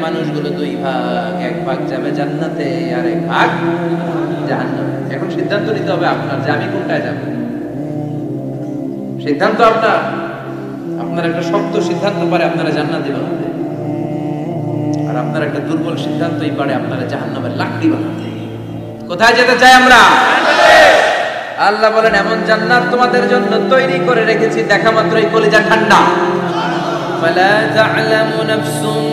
মানুষগুলো দুই ভাগ, এক ভাগ যাবে জান্নাতে আর এক ভাগ জাহান্নামে। এখন সিদ্ধান্ত নিতে হবে আপনার যে আমি কোনটায় যাব। সিদ্ধান্ত আপনার। আপনার একটা শক্ত সিদ্ধান্ত পারে আপনারা জান্নাতে বানাতে, আর আপনার একটা দুর্বল সিদ্ধান্তই পারে আপনারা জাহান্নামের লাকড়ি বানাতে। কোথায় যেতে চাই আমরা? আল্লাহ বলেন এমন জান্নাত তোমাদের জন্য তৈরি করে রেখেছি, দেখা মাত্রই কলিজা ঠান্ডা। ফালা তা'লামু নাফসুম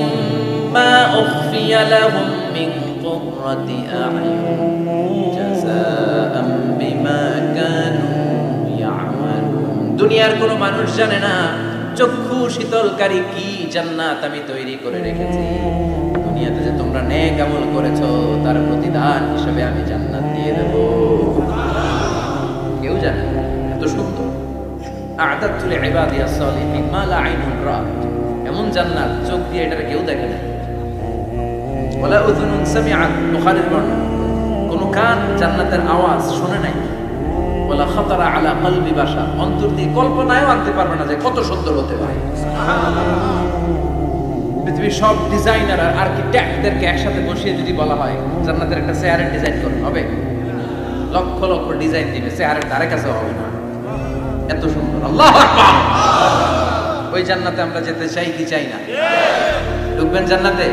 মা উখফিয়া লাহুম মিন কুররাতি আ'য়ুন জাযাআম বিমা কানু ইয়া'মালুন। দুনিয়ার কোনো মানুষ জানে না চক্ষু শীতলকারী কি জান্নাত আমি তৈরি করে রেখেছি। দুনিয়াতে যে তোমরা নেক আমল করেছো তার প্রতিদান হিসেবে আমি জান্নাত দিয়ে দেব। কেউ জানে এত সুন্দর। আ'দাতু লিইবাদিয়াস সালিহিন মা লা আইনুন রাআত। এমন জান্নাত চোখ দিয়ে এটা কেউ দেখে না। ওয়ালা উযুনুন সামিআত, বুখারীর বর্ণনা। কোন কান জান্নাতের আওয়াজ শুনে নাই। ওয়ালা খাতারা আলা কলবি বাশার, অন্তর দিয়ে কল্পনায়ও আনতে পারবে না যে কত সুন্দর হতে পারে। পৃথিবীর সব ডিজাইনার আর আর্কিটেক্টদেরকে একসাথে বসিয়ে যদি বলা হয় জান্নাতের একটা চেয়ারের ডিজাইন করতে হবে, লক্ষ লক্ষ ডিজাইন দিবে, চেয়ারের ধারে কাছে হবে না, এত সুন্দর। আল্লাহু আকবার। ওই জান্নাতে আমরা যেতে চাই কি চাই না? ঢুকবেন জান্নাতে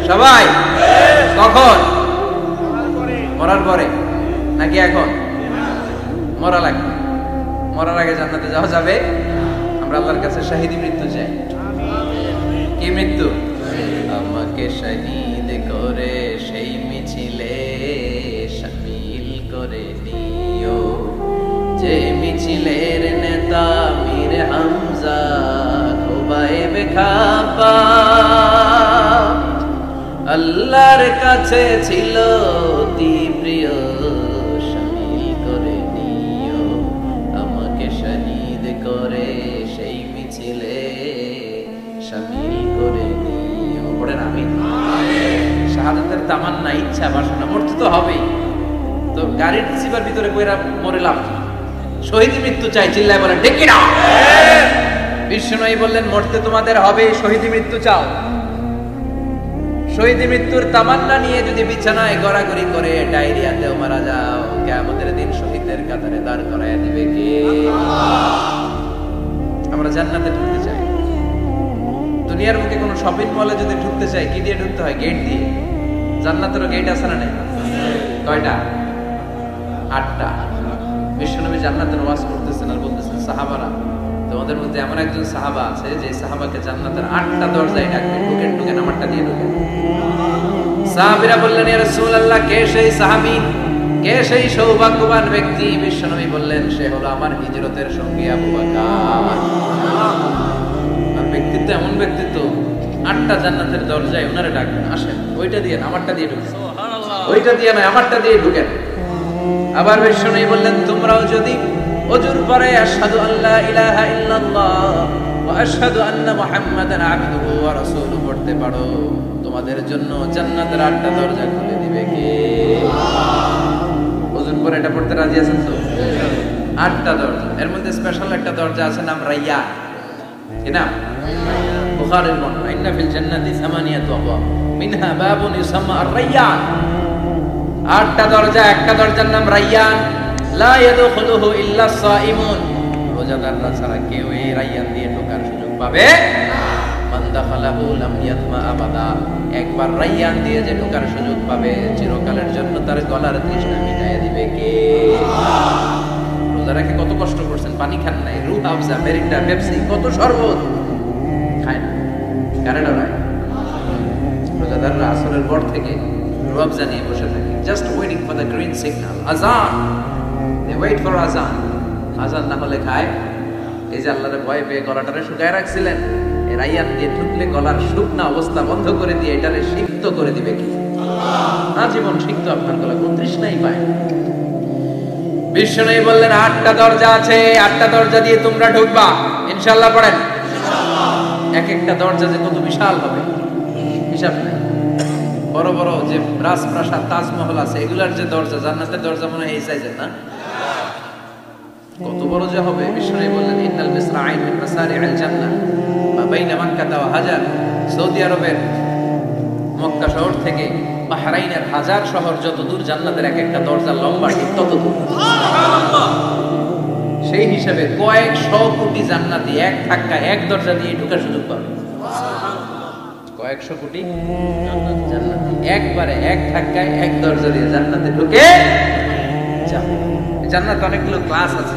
সবাই? কখন? মরার পরে নাকি এখন? মরা লাগবে। মরার আগে জান্নাতে যাওয়া যাবে? আমরা আল্লাহর কাছে শাহিদি মৃত্যু চাই। কি মৃত্যু? আমাকে শহীদ করে সেই মিছিলে শামিল করে নিও, যে মিছিলের নেতা মীর হামজা খুবাইবে খাপাত। আল্লাহর কাছে ছিল অতি প্রিয়, শামিল করে নিও আমাকে শহীদ করে সেই মিছিলে শামিল করে নিও। পড়েন আমিন। শাহাদাতের তামান্না, ইচ্ছা, বাসনা, মরতে তো হবেই। তো গাড়ির সিবার ভিতরে কইরা মরে লাভ কি? শহীদি মৃত্যু চাই, চিল্লায় বলেন ঠিক কিনা? বিষ্ণুই বললেন মরতে তোমাদের হবে, শহীদি মৃত্যু চাও। শহীদি মৃত্যুর তামান্না নিয়ে যদি বিছানায় গড়াগড়ি করে ডায়রিয়াতেও মারা যাও, কিয়ামতের দিন শহীদদের কাতারে দাঁড় করায় দিবে কে? আমরা জান্নাতে ঢুকতে চাই। দুনিয়ার মুখে কোনো শপিং মলে যদি ঢুকতে চাই কি দিয়ে ঢুকতে হয়? গেট দিয়ে। জান্নাতেরও গেট আছে না? নেই? কয়টা? 8টা। বিশ্বনবী জান্নাতের ওয়াজ করতেছেন আর বলতেছেন সাহাবারা, তোমাদের মধ্যে এমন একজন সাহাবা আছে যে সাহাবাকে জান্নাতের 8টা দরজায় ডাকবে, ঢুকেন ঢুকেন আমারটা দিয়ে ঢুকেন। সাহাবীরা বললেন ইয়া রাসূলুল্লাহ, কে সেই সাহাবী, কে সেই সৌভাগ্যবান ব্যক্তি? বিশ্বনবী বললেন সে হলো আমার হিজরতের সঙ্গী আবু বকর। আর ব্যক্তিত্ব এমন ব্যক্তিত্ব, 8টা জান্নাতের দরজায় ওনারে ডাকবেন, আসেন ওইটা দিয়ে আমারটা দিয়ে ঢুকেন, ওইটা দিয়ে না আমারটা দিয়ে ঢুকেন। আবার বিষ্ণু বললেন তোমরাও যদি ওযুর পরে আশহাদু আল্লা ইলাহা ইল্লাল্লাহ ওয়া আশহাদু আন্না মুহাম্মাদান আবদুহু ওয়া রাসূলুহু পড়তে পারো, তোমাদের জন্য জান্নাতের 8টা দরজা খুলে দিবে কে? ওযুর পরে এটা পড়তে রাজি আছেন তো? 8টা দরজা, এর মধ্যে স্পেশাল একটা দরজা আছে নাম রায়্যান। কি নাম? বুখারীর বর্ণনা, ইন্না ফিল জান্নাতি সামানিয়াতু আবওয়াব মিনহা বাবুন ইউসাম্মা আর-রায়্যান। 8টা দরজা, একটা দরজার নাম রায়্যান। লা ইয়াদখুলুহু ইল্লা সাইমুন, রোজাদাররা ছাড়া কেউ এই রায়্যান দিয়ে ঢোকার সুযোগ পাবে না। মান দাখালাহু লাম ইয়াতমা আবাদা, একবার রায়্যান দিয়ে যে ঢোকার সুযোগ পাবে চিরকালের জন্য তার গলার তৃষ্ণা মিটাইয়া দিবে কে? রোজা রেখে কত কষ্ট করছেন, পানি খান নাই, রুহ আফজা, মেরিন্ডা, পেপসি, কত শরবত খায় না, কারে ডরায়? রোজাদাররা আসরের পর থেকে রুহ আফজা নিয়ে বসে থাকে, just waiting for the green signal, আযান। দে ওয়েট ফর আযান। আযান না হলে খায়। এই যে আল্লাহর ভয় পেয়ে গলাটারে শুকায় রাখছিলেন, এই রায়্যান দিয়ে ঢুকলে গলার শুকনা অবস্থা বন্ধ করে দিয়ে এটারে সিক্ত করে দিবে কি? আল্লাহ। আজীবন সিক্ত আপনার গলা, কোন তৃষ্ণাই পায়। বিষ্ণু বললেন 8টা দরজা আছে, 8টা দরজা দিয়ে তোমরা ঢুকবা ইনশাআল্লাহ। পড়েন এক একটা দরজা যে কত বিশাল হবে হিসাব নাই। বড় বড় যে রাজপ্রাসাদ, তাজমহল আছে, এগুলার যে দরজা, জান্নাতের দরজা মনে হয় এই সাইজের না? কত বড় যে হবে। বিষ্ণু বললেন ইন্নাল মিসরাইন মিন মাসারি'আল জান্নাহ মা বাইনা মাক্কাহ ওয়া হাজার। সৌদি আরবের মক্কা শহর থেকে বাহরাইনের হাজার শহর যত দূর জান্নাতের এক একটা দরজা লম্বা ঠিক তত দূর। সেই হিসাবে কয়েকশো কোটি জান্নাতি এক ধাক্কা এক দরজা দিয়ে ঢোকার সুযোগ পাবে। কয়েকশো কোটি জান্নাতি একবারে এক ধাক্কায় এক দরজা দিয়ে জান্নাতে ঢুকে যাবে। জান্নাতে অনেকগুলো ক্লাস আছে।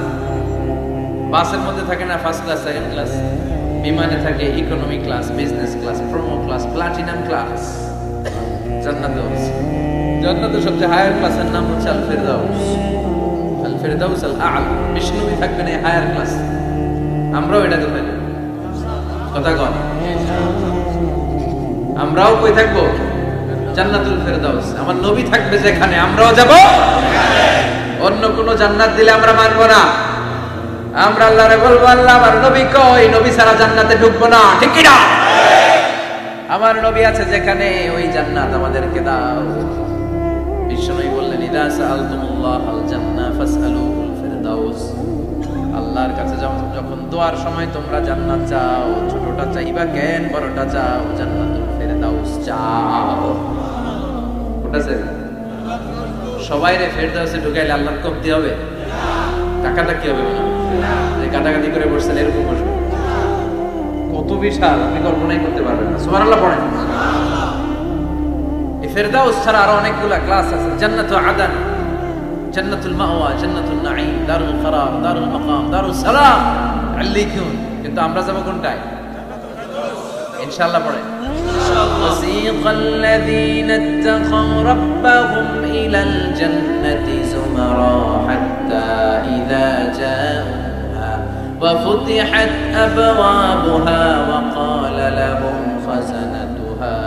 বাসের মধ্যে থাকে না ফার্স্ট ক্লাস, সেকেন্ড ক্লাস, বিমানে থাকে economy class, business class, promo class, platinum class. জান্নাতে আছে। জান্নাতের সবচেয়ে হায়ার ক্লাসের নাম হচ্ছে আল ফিরদাউস। আল ফিরদাউস আল আ'লা। বিষ্ণুবি থাকবেন এই হায়ার ক্লাস। আমরাও এটা কোথায় যাব? কথা কন। আমরাও কই থাকবো? জান্নাতুল ফিরদাউস। আমার নবী থাকবে যেখানে আমরাও যাব। অন্য কোন জান্নাত দিলে আমরা মানবো না। আমরা আল্লাহরে বলবো, আল্লাহ আমার নবী কই? নবী ছাড়া জান্নাতে ঢুকবো না, ঠিক কি না? আমার নবী আছে যেখানে ওই জান্নাত আমাদেরকে দাও। বিষ্ণুই বললেন, ইদা সাআলতুমুল্লাহ আল জান্নাহ ফাসআলুহুল ফিরদাউস। আল্লাহর কাছে যখন দোয়ার সময় তোমরা জান্নাত চাও, ছোটটা চাইবা কেন, বড়টা চাও, জান্নাতুল ফিরদাউস চাও। ওটা স্যার সবাই রে ফিরদাউসে ঢুকাইলে আল্লাহর কবতি হবে? টাকাটা কি হবে মনে হয়? কাটাকাটি করে বসছেন এরকম বসবে। কত বিশাল আপনি কল্পনাই করতে পারবেন না। সুবহানাল্লাহ পড়েন। এই ফিরদাউস ছাড়া আরো অনেকগুলা ক্লাস আছে। জান্নাতুল আদন, জান্নাতুল মাওয়া, জান্নাতুল নাঈম, দারুল করার, দারুল মাকাম, দারুস সালাম, আল্লিকুন। কিন্তু আমরা যাব কোনটায়? ইনশাআল্লাহ পড়েন। وسيق الذين اتقوا ربهم إلى الجنة زمرا حتى إذا جاءوها وفتحت أبوابها وقال لهم خزنتها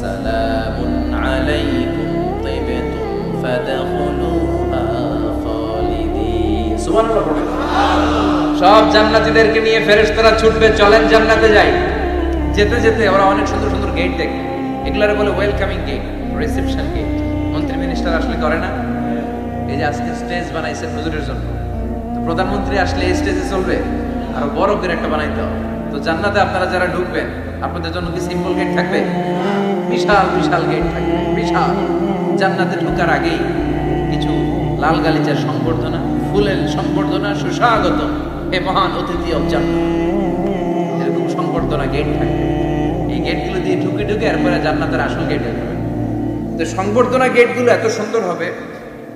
سلام عليكم طبتم فادخلوها خالدين. سبحان الله. সব জান্নাতীদেরকে নিয়ে ফেরেশতারা ছুটবে, চলেন জান্নাতে যাই। যেতে যেতে ওরা অনেক সুন্দর সুন্দর গেট দেখে। এগুলারে বলে ওয়েলকামিং গেট, রিসেপশন গেট। মন্ত্রী মিনিস্টার আসলে করে না? এই যে আজকে স্টেজ বানাইছে হুজুরের জন্য, তো প্রধানমন্ত্রী আসলে এই স্টেজে চলবে, আরো বড় করে একটা বানাইতে হবে। তো জান্নাতে আপনারা যারা ঢুকবেন, আপনাদের জন্য কি সিম্পল গেট থাকবে? বিশাল বিশাল গেট থাকবে, বিশাল। জান্নাতে ঢোকার আগেই কিছু লাল গালিচার সংবর্ধনা, ফুলের সংবর্ধনা, সুস্বাগত হে মহান অতিথি অব জান্নাত, এরকম সংবর্ধনা গেট থাকবে। এই গেটগুলো দিয়ে ঢুকে ঢুকে এরপরে জান্নাতের আসল গেট হবে। তো সংবর্ধনা গেটগুলো এত সুন্দর হবে,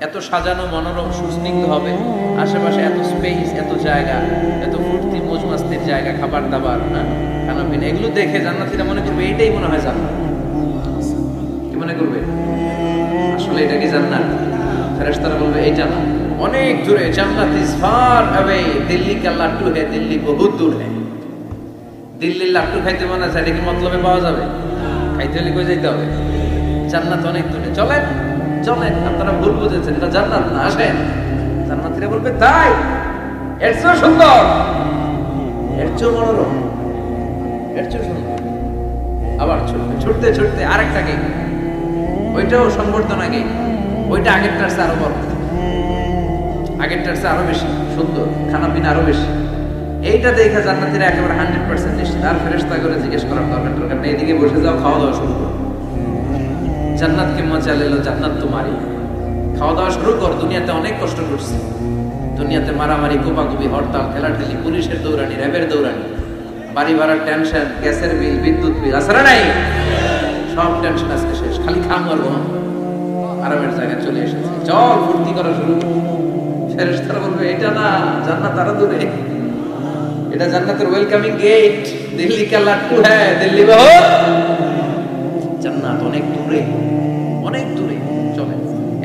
এত সাজানো মনোরম সুস্নিগ্ধ হবে, আশেপাশে এত স্পেস, এত জায়গা, এত ফুর্তি মজমাস্তির জায়গা, খাবার দাবার, খানা পিনা, এগুলো দেখে জান্নাতীরা মনে করবে এইটাই মনে হয় জান্নাত। কি মনে করবে? আসলে এটা কি জান্নাত? ফেরেশতারা বলবে এইটা না, অনেক দূরে। জান্নাত ইজ ফার অ্যাওয়ে, দিল্লি কা লাড্ডু হে, দিল্লি বহুত দূর হে। দিল্লির লাড্ডু খাইতে মনে চাই, এটা কি মতলবে পাওয়া যাবে? খাইতে হলে কই যাইতে হবে? জান্নাত অনেক দূরে। চলেন চলেন, আপনারা ভুল বুঝেছেন, এটা জান্নাত না, আসেন। জান্নাতীরা বলবে তাই? এর চেয়ে সুন্দর, এর চেয়ে মনোরম, এর চেয়ে সুন্দর। আবার ছুটতে ছুটতে ছুটতে আরেকটা গেট, ওইটাও সংবর্ধনা গেট। ওইটা আগেরটার চেয়ে আরো বড়, আগেরটার চেয়ে আরো বেশি সুন্দর, খানা পিনা আরো বেশি। এইটা দেখে জান্নাতীরা একেবারে 100% নিশ্চিত। আর ফেরেশতা করে জিজ্ঞেস করার দরকার নেই, এদিকে বসে যাও, খাওয়া দাওয়া শুরু করো। জান্নাত কে মজা লেলো, জান্নাত তোমারই। খাওয়া দাওয়া শুরু কর। দুনিয়াতে অনেক কষ্ট করছি, দুনিয়াতে মারামারি, কোপাকুপি, হরতাল, ঠেলাঠেলি, পুলিশের দৌড়ানি, র্যাবের দৌড়ানি, বাড়ি ভাড়ার টেনশন, গ্যাসের বিল, বিদ্যুৎ বিল, আছে না নাই? সব টেনশন আজকে শেষ, খালি খাম আর ঘুম। আরামের জায়গায় চলে এসেছে, চল ফুর্তি করা শুরু কর। ফেরেশতারা বলবে এটা না, জান্নাত আরো দূরে, এটা জান্নাতের ওয়েলকামিং গেট। দিল্লি কা লাড্ডু হ্যাঁ, দিল্লি বহুত, জান্নাত অনেক দূরে, অনেক দূরে। চলে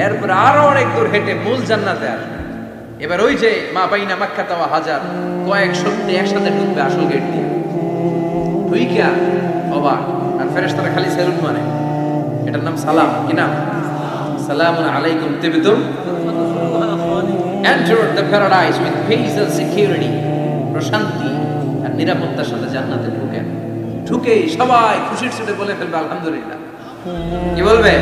এরপর আরো অনেক দূর হেঁটে মূল জান্নাতে আসবে। এবার ওই যে মা বাইনা মাক্কা তাওয়া হাজার, কয়েক শক্তি একসাথে ঢুকবে আসল গেট দিয়ে। ঢুইকা অবাক, আর ফেরেশতারা খালি সেলুট মানে। এটার নাম সালাম। কি নাম? সালামুন আলাইকুম তিবতুম enter the paradise with peace and security. প্রশান্তি আর নিরাপত্তার সাথে জান্নাতে ঢুকেন। ঢুকেই সবাই খুশির সাথে বলে ফেলবে আলহামদুলিল্লাহ। কি বলবে?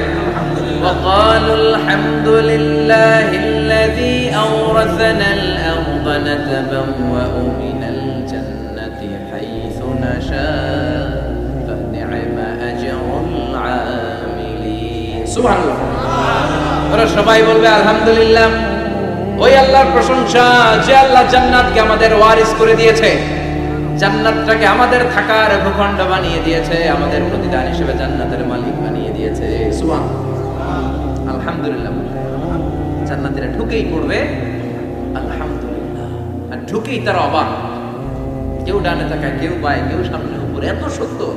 وقالوا الحمد لله الذي أورثنا الأرض نتبوأ من الجنة حيث نشاء فنعم أجر العاملين. সুবহানাল্লাহ। ওরা সবাই বলবে আলহামদুলিল্লাহ। ওই আল্লাহর প্রশংসা যে আল্লাহ জান্নাতকে আমাদের ওয়ারিস করে দিয়েছে, জান্নাতটাকে আমাদের থাকার ভূখণ্ড বানিয়ে দিয়েছে, আমাদের প্রতিদান হিসেবে জান্নাতের মালিক বানিয়ে দিয়েছে। সুবহানাল্লাহ, আলহামদুলিল্লাহ। জান্নাতীরা ঢুকেই পড়বে আলহামদুলিল্লাহ, আর ঢুকেই তারা অবাক। কেউ ডানে তাকায়, কেউ বায়ে, কেউ সামনে উপরে। এত সুন্দর,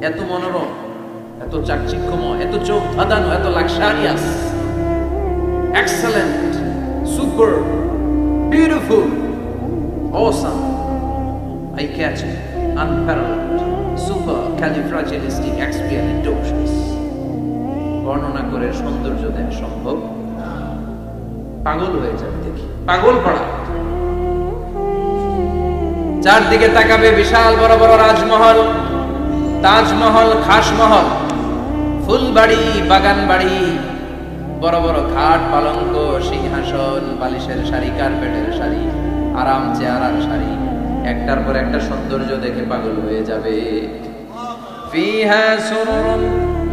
এত মনোরম, এত চাকচিক্যময়, এত চোখ ধাঁধানো, এত luxurious, excellent, super, beautiful, awesome, eye-catching, unparalleled, supercalifragilisticexpialidocious। বর্ণনা করে সৌন্দর্য দেয়া সম্ভব, পাগল হয়ে যাবে দেখি, পাগল পড়া। চারদিকে তাকাবে বিশাল বড় বড় রাজমহল, তাজমহল, খাসমহল, ফুলবাড়ি, বাগান বাড়ি, বড় বড় খাট, পালঙ্ক, সিংহাসন, বালিশের শাড়ি, কার্পেটের শাড়ি, আরাম চেয়ারার শাড়ি, একটার পর একটা সৌন্দর্য দেখে পাগল হয়ে যাবে। ফিহা সুরুরুন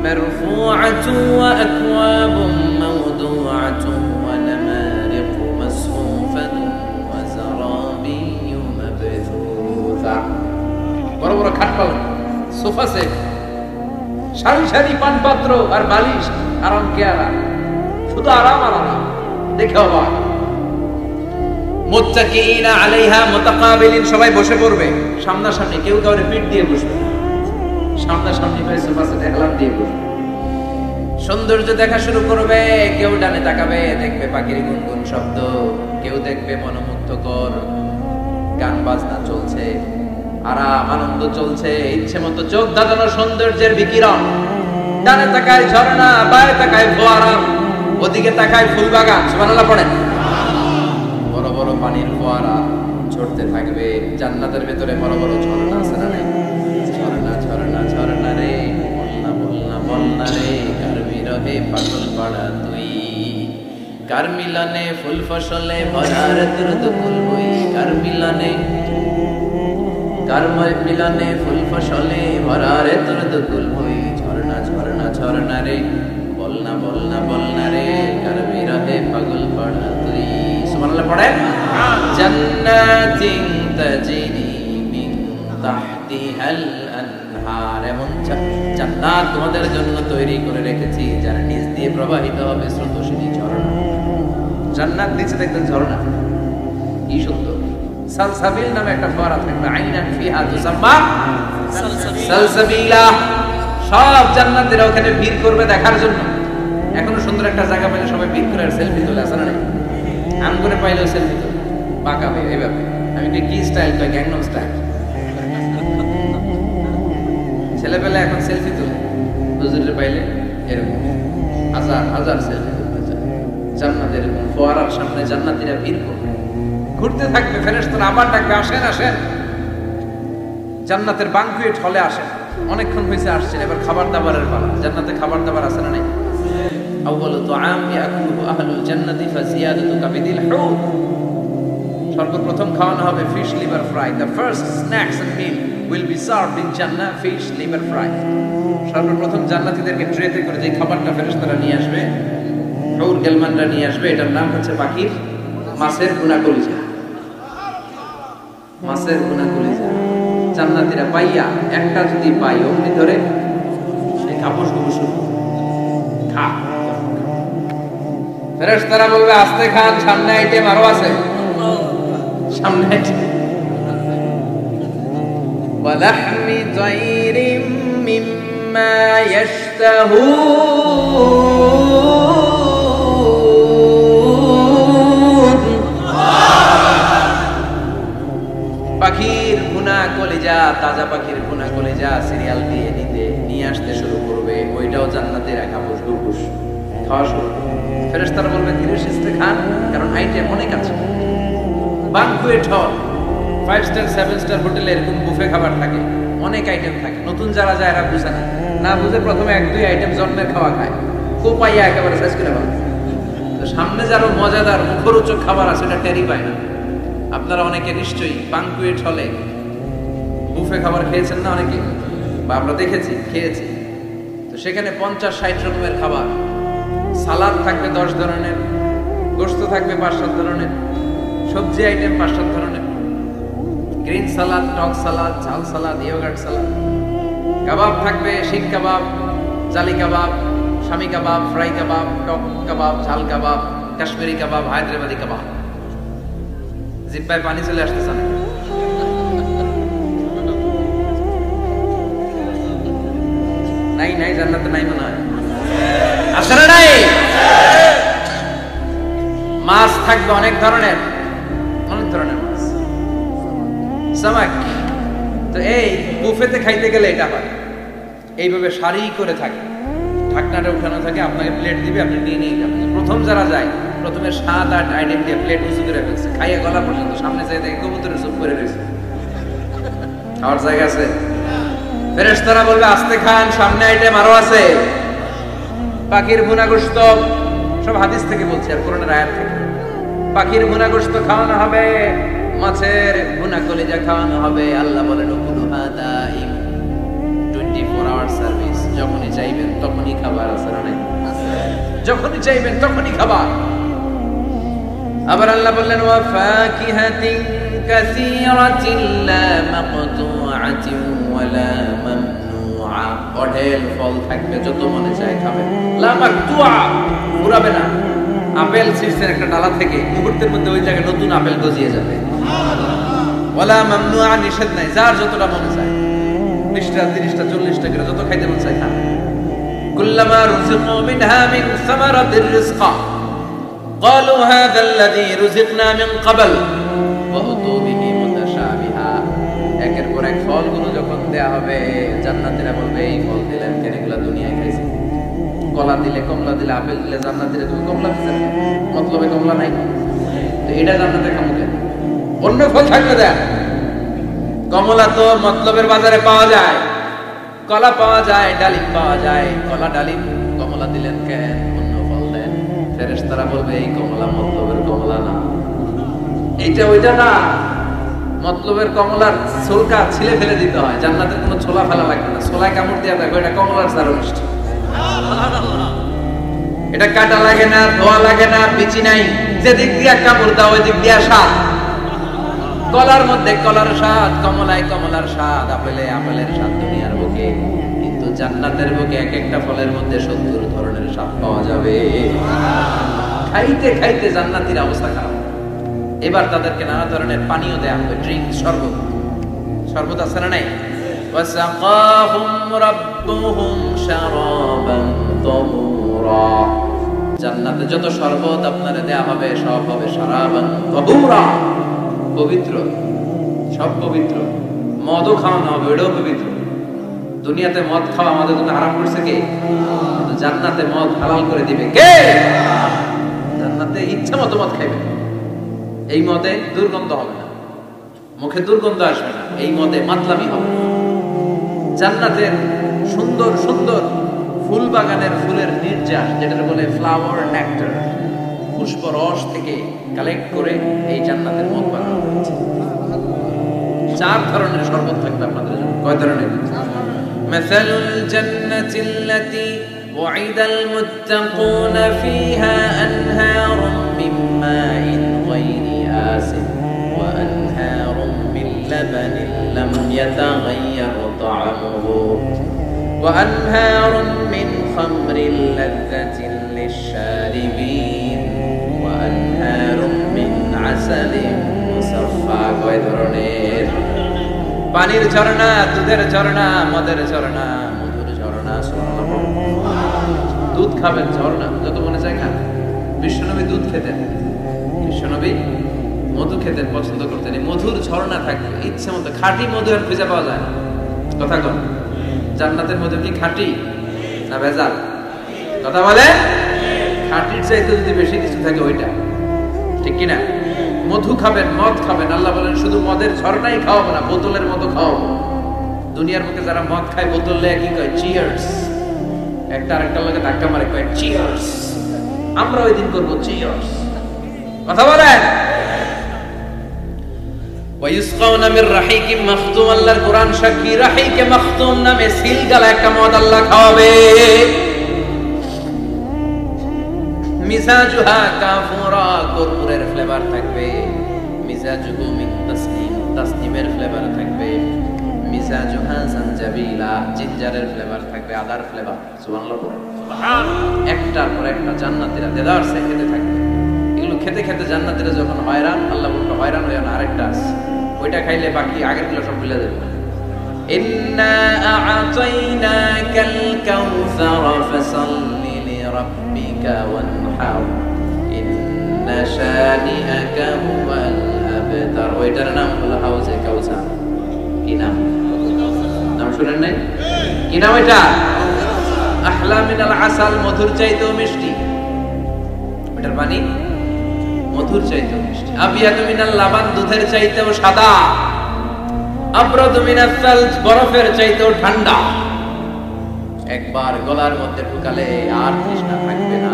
মারফুআতুন ওয়া আকওয়াবুন মাওদুআতুন ওয়া নামারিকু মাসফুফাতুন ওয়া যারাবিয়্যু মাবথুথা। বড় বড় খাট, পালঙ্ক, সোফা সেট, সারি সারি পানপাত্র আর বালিশ, আরাম কেয়ারা, শুধু আরাম আর আরাম, দেখে অবাক। মুত্তাকিনা আলাইহা মুতাকাবিলিন, সবাই বসে পড়বে সামনাসামনি, কেউ কাউরে পিঠ দিয়ে বসবে, সামনাসামনি হয়ে সোফা সেটে হেলান দিয়ে বসবে। সৌন্দর্য দেখা শুরু করবে, কেউ ডানে তাকাবে, দেখবে পাখির গুনগুন শব্দ, কেউ দেখবে মনোমুগ্ধকর গান বাজনা চলছে, আরাম আনন্দ চলছে, ইচ্ছে মতো চোখ ধাঁধানো সৌন্দর্যের বিকিরণ। ডানে তাকায় ঝর্ণা, বায়ে তাকায় ফোয়ারা, ওদিকে তাকায় ফুল বাগান। সুবহানাল্লাহ পড়েন। বড় বড় পানির ফোয়ারা ঝরতে থাকবে। জান্নাতের ভেতরে বড় বড় ঝর্ণা আছে না নাই? ঝর্ণা ঝর্ণা ঝর্ণা রে, বলনা বলনা বলনা রে, কার বিরহে পাগল পাড়া তুই, কার মিলনে ফুল ফসলে ভরার তোর দুকুল বই, কার মিলনে ফুল ফসলে ভরার তোর দুকুল বই। ঝর্ণা ঝর্ণা ঝর্ণা রে, বলনা বলনা বলনা রে, কার বিরহে পাগল পাড়া তুই। সুবহানাল্লাহ পড়েন। জান্নাতিন তাজরি মিন তাহতিহাল আনহার, এমন জান্নাত তোমাদের জন্য তৈরি করে রেখেছি যার নিচ দিয়ে প্রবাহিত হবে স্রোতস্বিনী ঝর্ণা। জান্নাত নিচে দেখবেন ঝর্ণা, কি সুন্দর। সালসাবিল নামে একটা ফোয়ারা থাকবে, আইনান ফিহা তুসাম্মা সালসাবিলা। সব জান্নাতীরা ওখানে ভিড় করবে দেখার জন্য। এখনো সুন্দর একটা জায়গা পেলে সবাই ভিড় করে আর সেলফি তোলে, আছে না? আম করে পাইলেও সেলফি তোলে, পাকাবে এইভাবে। আমি কি স্টাইল কই? Gangnam style. ছেলেবেলা এখন সেলফি তোলে, হুজুরের পাইলে এরকম হাজার হাজার সেলফি তুলতে যায়। জান্নাতের ফোয়ারার সামনে জান্নাতীরা ভিড় করবে, ঘুরতে থাকবে। ফেরেশতারা আবার ডাকবে, আসেন আসেন, জান্নাতের বানকুয়েট হলে আসেন। অনেকক্ষণ হয়েছে আসছেন, এবার খাবার দাবারের পালা। জান্নাতে খাবার দাবার আছে না নাই? আউয়ালু তুআম ইয়াকুলুহু আহলুল জান্নাতি ফাজিয়াদাতু কাবিদিল হুর। সর্বপ্রথম খাওয়ানো হবে fish liver fry. The first snacks and meal will be served in জান্নাহ, ফিশ লিভার ফ্রাই। সর্বপ্রথম জান্নাতীদেরকে ট্রেতে করে যে খাবারটা ফেরেশতারা নিয়ে আসবে, হুর গেলমানরা নিয়ে আসবে, এটার নাম হচ্ছে পাখির মাছের ভুনা কলিজা। মাছের ভুনা কলিজা জান্নাতীরা পাইয়া একটা যদি পাই অমনি ধরে সেই কাপড় শুরু খা। ফেরেশতারা বলবে আস্তে খান, সামনে আইটেম আরো আছে, সামনে আইটেম। ওয়ালাহমি তাইরিম মিম্মা ইয়াশতাহুন। পাখির ভুনা কলিজা, তাজা পাখির ভুনা কলিজা সিরিয়াল দিয়ে নিয়ে আসতে শুরু করবে। ওইটাও জান্নাতের কাপড় ডুবুস খাওয়া শুরু করবে। ফেরেশতারা বলবে ধীরে সুস্থে খান, কারণ আইটেম অনেক আছে। বানকুয়েট হল, 5 স্টার 7 স্টার হোটেলে এরকম বুফে খাবার থাকে, অনেক আইটেম থাকে। নতুন যারা যায় এরা বুঝে না বুঝে প্রথমে 1-2 আইটেম জন্মের খাওয়া খায়, কোপাইয়া একেবারে শেষ করে ফেলে। তো সামনে যারও মজাদার মুখরোচক খাবার আছে এটা টেরি পায় না। আপনারা অনেকে নিশ্চয়ই বানকুয়েট হলে বুফে খাবার খেয়েছেন না অনেকে, বা আমরা দেখেছি, খেয়েছি। তো সেখানে 50-60 রকমের খাবার, সালাদ থাকবে 10 ধরনের, গোশত থাকবে 5-7 ধরনের, সবজি আইটেম 5-7 ধরনের, গ্রিন সালাদ, টক সালাদ, ঝাল সালাদ, ইয়োগার্ট সালাদ, কাবাব থাকবে, শিক কাবাব, জালি কাবাব, শামি কাবাব, ফ্রাই কাবাব, টক কাবাব, ঝাল কাবাব, কাশ্মীরি কাবাব, হায়দ্রাবাদি কাবাব। জিব্বায় পানি চলে আসতেছে না? নাই জান্নাতে নাই মনে হয়, আছে না? নাই। মাছ থাকবে অনেক ধরনের মাছ, সামাক। তো এই বুফেতে খাইতে গেলে এটা হয়, এইভাবে সারি করে থাকে, ঢাকনাটা উঠানো থাকে, আপনাকে প্লেট দিবে, আপনি নিয়ে যাবেন। প্রথম যারা যায় প্রথমে 7-8 আইটেম দিয়ে প্লেট উঁচু করে ফেলছে, খাইয়ে গলা পর্যন্ত, সামনে যাই দেখে কবুতরের চুপ করে রয়েছে। খাওয়ার জায়গা আছে? ফেরেশতারা বলবে আস্তে খান, সামনে আইটেম আরো আছে। পাখির ভুনা গোশত, সব হাদিস থেকে বলছি আর কোরআনের আয়াত থেকে। পাখির ভুনা গোশত খাওয়ানো হবে, মাছের ভুনা কলিজা খাওয়ানো হবে। আল্লাহ বলেন উকুলুহা দাইম, 24 আওয়ার সার্ভিস, যখনই চাইবেন তখনই খাবার। আছে না নাই? যখনই চাইবেন তখনই খাবার। আবার আল্লাহ বললেন ওয়া ফাকিহাতিন কাসীরাতিন লা মাকতুআতিন ওয়া লা মামনুআ, অঢেল ফল থাকবে, যত মনে চায় খাবেন। লা মাকতুআ, পুরাবে না। আপেল ছিঁড়ছেন একটা ডালা থেকে, মুহূর্তের মধ্যে ওই জায়গায় নতুন আপেল গজিয়ে যাবে। ওয়া লা মামনুআ, নিষেধ নাই, যার যতটা মনে চায়, 20টা 30টা 40টা করে যত খাইতে মন চায় খান। কুল্লামা রুজিকু মিনহা মিন সামারাতির রিজকা ক্বালু হাযা আল্লাযী রুজিকনা মিন ক্বাবল ওয়া উতু বিহি মুতাশাবিহা। একের পর এক ফলগুলো যখন দেয়া হবে, জান্নাতীরা বলবে এই ফল দিলেন কেন, এগুলা দুনিয়ায় খাইছি। কলা দিলে, কমলা দিলে, আপেল দিলে, জান্নাতীরা তুমি কমলা দিছেন, মতলবে কমলা নাই, তো এটা জান্নাতে খামু কেন? অন্য ফল থাকলে দেন। কমলা তো মতলবের বাজারে পাওয়া যায়, কলা পাওয়া যায়, ডালিম পাওয়া যায়, কলা ডালিম, কমলা দিলেন কেন? অন্য ফল দেন। ফেরেশতারা বলবে এই কমলা মতলবের কমলা না, এইটা ওইটা না, মতলবের কমলার ছোলকা ছিলে ফেলে দিতে হয়, জান্নাতের কোনো ছোলা ফেলা লাগবে না, ছোলায় কামড় দিয়ে দেখো এটা কমলার চারো মিষ্টি। এটা কাটা লাগে না, ধোয়া লাগে না, বিচি নাই, যেদিক দিয়ে কামড় দাও ওই দিক দিয়ে স্বাদ। কলার মধ্যে কলার স্বাদ, কমলায় কমলার স্বাদ, আপেলে আপেলের স্বাদ দুনিয়ার বুকে, কিন্তু জান্নাতের বুকে এক একটা ফলের মধ্যে 70 ধরনের স্বাদ পাওয়া যাবে। খাইতে খাইতে জান্নাতীর অবস্থা খারাপ। এবার তাদেরকে নানা ধরনের পানীয় দেয়া হবে, ড্রিঙ্ক, শরবত। শরবত আছে না নাই? ওয়াসাকাহুম রাব্বুহুম শারাবান তাহুরা, জান্নাতে যত শরবত আপনারে দেয়া হবে সব হবে শারাবান তাহুরা, পবিত্র, সব পবিত্র। মদও খাওয়ানো হবে, ওটাও পবিত্র। দুনিয়াতে মদ খাওয়া আমাদের জন্য হারাম করছে কে? কিন্তু জান্নাতে মদ হালাল করে দিবে কে? জান্নাতে ইচ্ছা মতো মদ খাইবে, এই মদে দুর্গন্ধ হবে না, মুখে দুর্গন্ধ আসবে না, এই মদে মাতলামি হবে। জান্নাতের সুন্দর সুন্দর ফুল বাগানের ফুলের নির্যাস, যেটা বলে ফ্লাওয়ার নেক্টার, পুষ্প রস থেকে কালেক্ট করে এই জান্নাতের মদ বানানো হয়েছে। 4 ধরনের শরবত থাকবে আপনাদের জন্য। কয় ধরনের? মাসালুল জান্নাতিল্লাতী ওয়াইদাল মুত্তাকুনা ফীহা আনহারুম মিন মাইন গায়রি আসিন ওয়া আনহারুম মিন লাবানিন লাম ইয়াতাগায়্যার তা'আমুহু ওয়া আনহারুম মিন খামরিন লাযযাতিন লিশ-শারিবিন ওয়া আনহারুম মিন আসালিন মুসাফফা। কয় ধরনের? পানির ঝর্ণা, দুধের ঝর্ণা, মদের ঝর্ণা, মধুর ঝর্ণা। দুধ খাবেন, ঝর্ণা যত মনে চায় খান। বিশ্বনবী দুধ খেতেন, বিশ্বনবী মধু খেতেন, পছন্দ করতেন। মধুর ঝর্ণা থাকবে ইচ্ছে মতো। খাঁটি মধু আর খুঁজে পাওয়া যায় না। কথা কন, জান্নাতের মধু কি খাঁটি না ভেজাল? কথা বলে, খাঁটির চাইতে যদি বেশি কিছু থাকে ওইটা, ঠিক কিনা? মধু খাবেন, মদ খাবেন। আল্লাহ বলেন শুধু মদের ঝর্ণাই খাওয়াবো না, বোতলের মতো খাওয়াবো। দুনিয়ার মুখে যারা মদ খায় বোতল লেগে কি কয়? চিয়ার্স। একটা আরেকটার লগে ধাক্কা মারে, কয় চিয়ার্স। আমরা ওই দিন করবো চিয়ার্স। কথা বলেন। ওয়ায়ুসকাউনা মির রাহিকিম মাখতুম, আল্লাহর কোরআন সাক্ষী, রাহিকে মাখতুম নামে সিলগালা একটা মদ আল্লাহ খাওয়াবে। মিজাজুহা কাফুরা, কর্পূরের ফ্লেভার থাকবে। মিজাজুহু মিন তাসনিম, তাসনিমের ফ্লেভার থাকবে। মিজাজুহা জানজাবিলা, জিঞ্জারের ফ্লেভার থাকবে, আদার ফ্লেভার। সুবহানাল্লাহ, সুবহানাল্লাহ। একটার পর একটা জান্নাতীরা দেদারসে খেতে থাকবে। এগুলো খেতে খেতে জান্নাতীরা যখন হয়রান, আল্লাহ বলতো হয়রান হইও না, আরেকটা আছে, ওইটা খাইলে বাকি আগেরগুলো সব ভুলে যাবে। ইন্না আ'তাইনাকাল কাউসার ফাসাল্লি লিরাব্বিকা ওয়ানহার ইন্না শানিআকা হুয়াল আবতার। ওইটার নাম হলো হাউজে কাউসার। কি নাম? নাম শুনেন নাই? কি নাম এটা? আহলা মিনাল আসাল, মধুর চাইতেও মিষ্টি। ওটার পানি মধুর চাইতেও মিষ্টি। আবিয়াদু মিনাল লাবান, দুধের চাইতেও সাদা। আবরাদু মিনাল সালজ, বরফের চাইতেও ঠান্ডা। একবার গলার মধ্যে ঢুকালে আর তৃষ্ণা থাকবে না।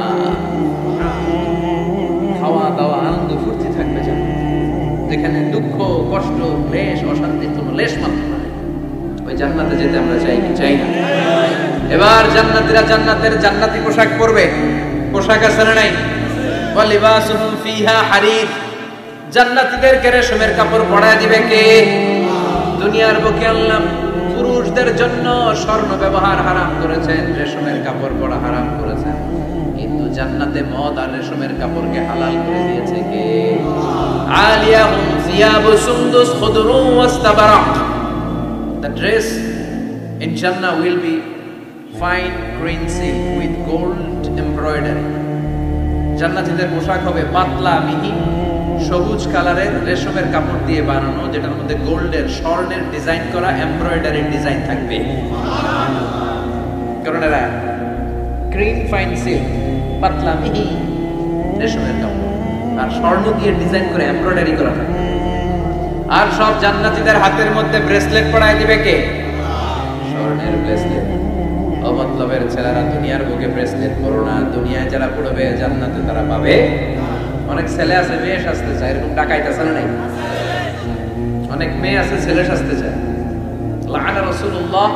খাওয়া দাওয়া আনন্দ ফুর্তি থাকবে যেন, যেখানে দুঃখ কষ্ট ক্লেশ অশান্তির কোনো লেশ মাত্র নাই। ওই জান্নাতে যেতে আমরা চাই কি চাই না? এবার জান্নাতীরা জান্নাতের জান্নাতি পোশাক পরবে। পোশাক আছে না নাই? ওয়ালিবাসুহুম ফিহা হারির, জান্নাতীদেরকে রেশমের কাপড় পরায় দিবে কে? দুনিয়ার বুকে আল্লাহ পুরুষদের জন্য স্বর্ণ ব্যবহার হারাম করেছেন, রেশমের কাপড় পরা হারাম করেছেন, কিন্তু জান্নাতে মদ আর রেশমের কাপড়কে হালাল করে দিয়েছে কে? আলিয়াহুম সিয়াবু সুন্দুস খুদরুন ওয়াস্তাবারাক। The dress in Jannah will be fine green silk with gold embroidery. জান্নাতীদের পোশাক হবে পাতলা মিহি সবুজ কালারের রেশমের কাপড় দিয়ে বানানো, যেটার মধ্যে গোল্ডের স্বর্ণের ডিজাইন করা এমব্রয়ডারি ডিজাইন থাকবে। কারণ এরা গ্রিন ফাইন সিল্ক, পাতলা মিহি রেশমের কাপড় আর স্বর্ণ দিয়ে ডিজাইন করে এমব্রয়ডারি করা থাকবে। আর সব জান্নাতীদের হাতের মধ্যে ব্রেসলেট পরায় দিবে কে? স্বর্ণের ব্রেসলেট। অমতলবের ছেলেরা দুনিয়ার বুকে ব্রেসলেট পরো না, দুনিয়ায় যারা পড়বে জান্নাতে তারা পাবে। অনেক ছেলে আছে মেয়ে সাজতে চায়, এরকম ডাকাইতেছে না নাই? অনেক মেয়ে আছে ছেলে সাজতে চায়। লাআনা রাসূলুল্লাহ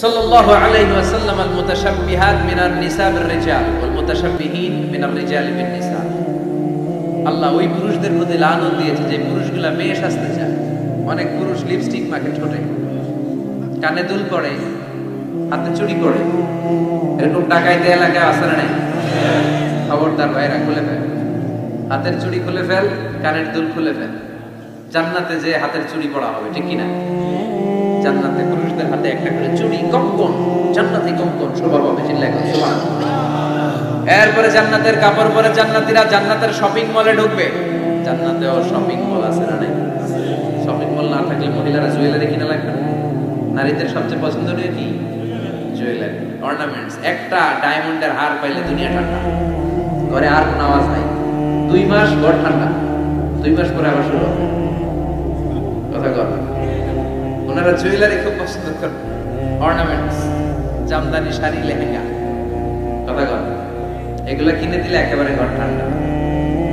সাল্লাল্লাহু আলাইহি ওয়াসাল্লাম আল মুতাশাব্বিহাত মিনান নিসা বির রিজাল ওয়াল মুতাশাব্বিহিন মিনার রিজালি বিন নিসা। আল্লাহ ওই পুরুষদের প্রতি লানত দিয়েছে যে পুরুষগুলা মেয়ে সাজতে চায়। অনেক পুরুষ লিপস্টিক মাখে ঠোঁটে, কানে দুল পড়ে, হাতে চুড়ি পড়ে, এরকম ডাকাইতে এলাকায় আসে না নাই? খবরদার ভাইরা, খুলে ফেল হাতের চুড়ি, খুলে ফেল কানের দুল, খুলে ফেল। জান্নাতে যে হাতের চুড়ি পড়া হবে, ঠিক কিনা? জান্নাতে পুরুষদের হাতে একটা করে চুড়ি, কঙ্কন, জান্নাতি কঙ্কন শোভা পাবে। চিল্লায় সুবহানাল্লাহ। এরপরে জান্নাতের কাপড় পরে জান্নাতীরা জান্নাতের শপিং মলে ঢুকবে। জান্নাতেও শপিং মল আছে না নাই? শপিং মল না থাকলে মহিলারা জুয়েলারি কিনা লাগবে না? নারীদের সবচেয়ে পছন্দনীয় কি? Jewellery, ornaments. একটা ডায়মন্ডের হার পাইলে দুনিয়া ঠান্ডা, ঘরে আর কোনো আওয়াজ নাই। 2 মাস ঘর ঠান্ডা, 2 মাস পরে আবার শুরু হবে কথা কর। ওনারা জুয়েলারি খুব পছন্দ করেন, অর্নামেন্টস, জামদানি শাড়ি, লেহেঙ্গা, কথা কর। এগুলা কিনে দিলে একেবারে ঘর ঠান্ডা।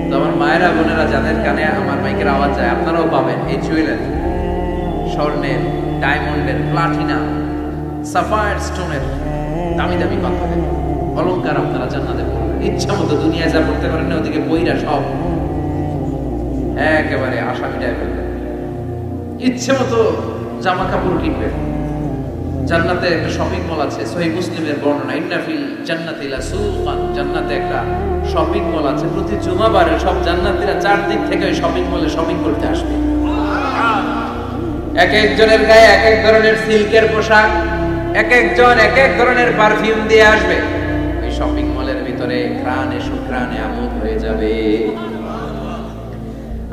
তো আমার মায়েরা বোনেরা যাদের কানে আমার মাইকের আওয়াজ যায়, আপনারাও পাবেন এই জুয়েলারি, স্বর্ণের, ডায়মন্ডের, প্লাটিনা, সাফায়ার স্টোনের দামি দামি পাথরের অলংকার আপনারা জান্নাতে পড়বেন। ইচ্ছা মতো দুনিয়ায় যা পড়তে পারেন না, ওদিকে বইরা সব একেবারে আশা মিটায় ফেলবেন। ইচ্ছে মতো জামা কাপড় কিনবেন। জান্নাতে একটা শপিং মল আছে, সহিহ মুসলিমের বর্ণনা, ইন্না ফিল জান্নাতি লাসুকান, জান্নাতে একটা শপিং মল আছে। প্রতি জুমাবারে সব জান্নাতীরা 4 দিক থেকে ওই শপিং মলে শপিং করতে আসবে। এক একজনের গায়ে এক এক ধরনের সিল্কের পোশাক, এক একজন এক এক ধরনের পারফিউম দিয়ে আসবে। ওই শপিং মলের ভিতরে ঘ্রাণে সুঘ্রাণে আমোদ হয়ে যাবে।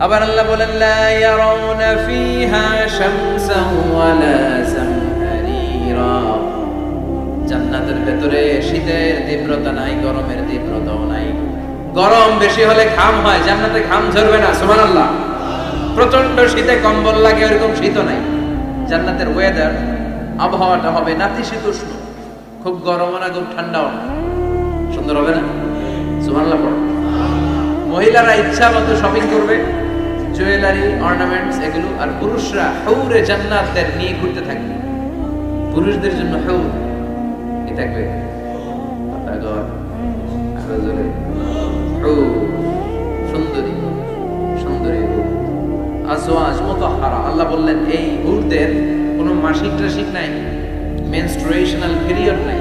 আবার আল্লাহ বলেন, লা ইয়ারাউনা ফিহা শামসান ওয়ালা জামহারিরা, জান্নাতের ভেতরে শীতের তীব্রতা নাই, গরমের তীব্রতাও নাই। গরম বেশি হলে ঘাম হয়, জান্নাতে ঘাম ঝরবে না। সুবহানাল্লাহ। প্রচন্ড শীতে কম্বল লাগে, ওরকম শীত নাই। জান্নাতের ওয়েদার, আবহাওয়াটা হবে নাতিশীতোষ্ণ, খুব গরমও না খুব ঠান্ডাও না। সুন্দর হবে না? সুবহানাল্লাহ। মহিলারা ইচ্ছা মতো শপিং করবে, জুয়েলারি, অর্নামেন্টস এগুলো। আর পুরুষরা হৌরে জান্নাতদের নিয়ে ঘুরতে থাকবে। পুরুষদের জন্য হৌর কি থাকবে? সুন্দরী সুন্দরী আজওয়াজ মুতাহহারা। আল্লাহ বললেন এই হুরদের কোনো মাসিক টাসিক নাই, মেনস্ট্রুয়েশনাল পিরিয়ড নাই,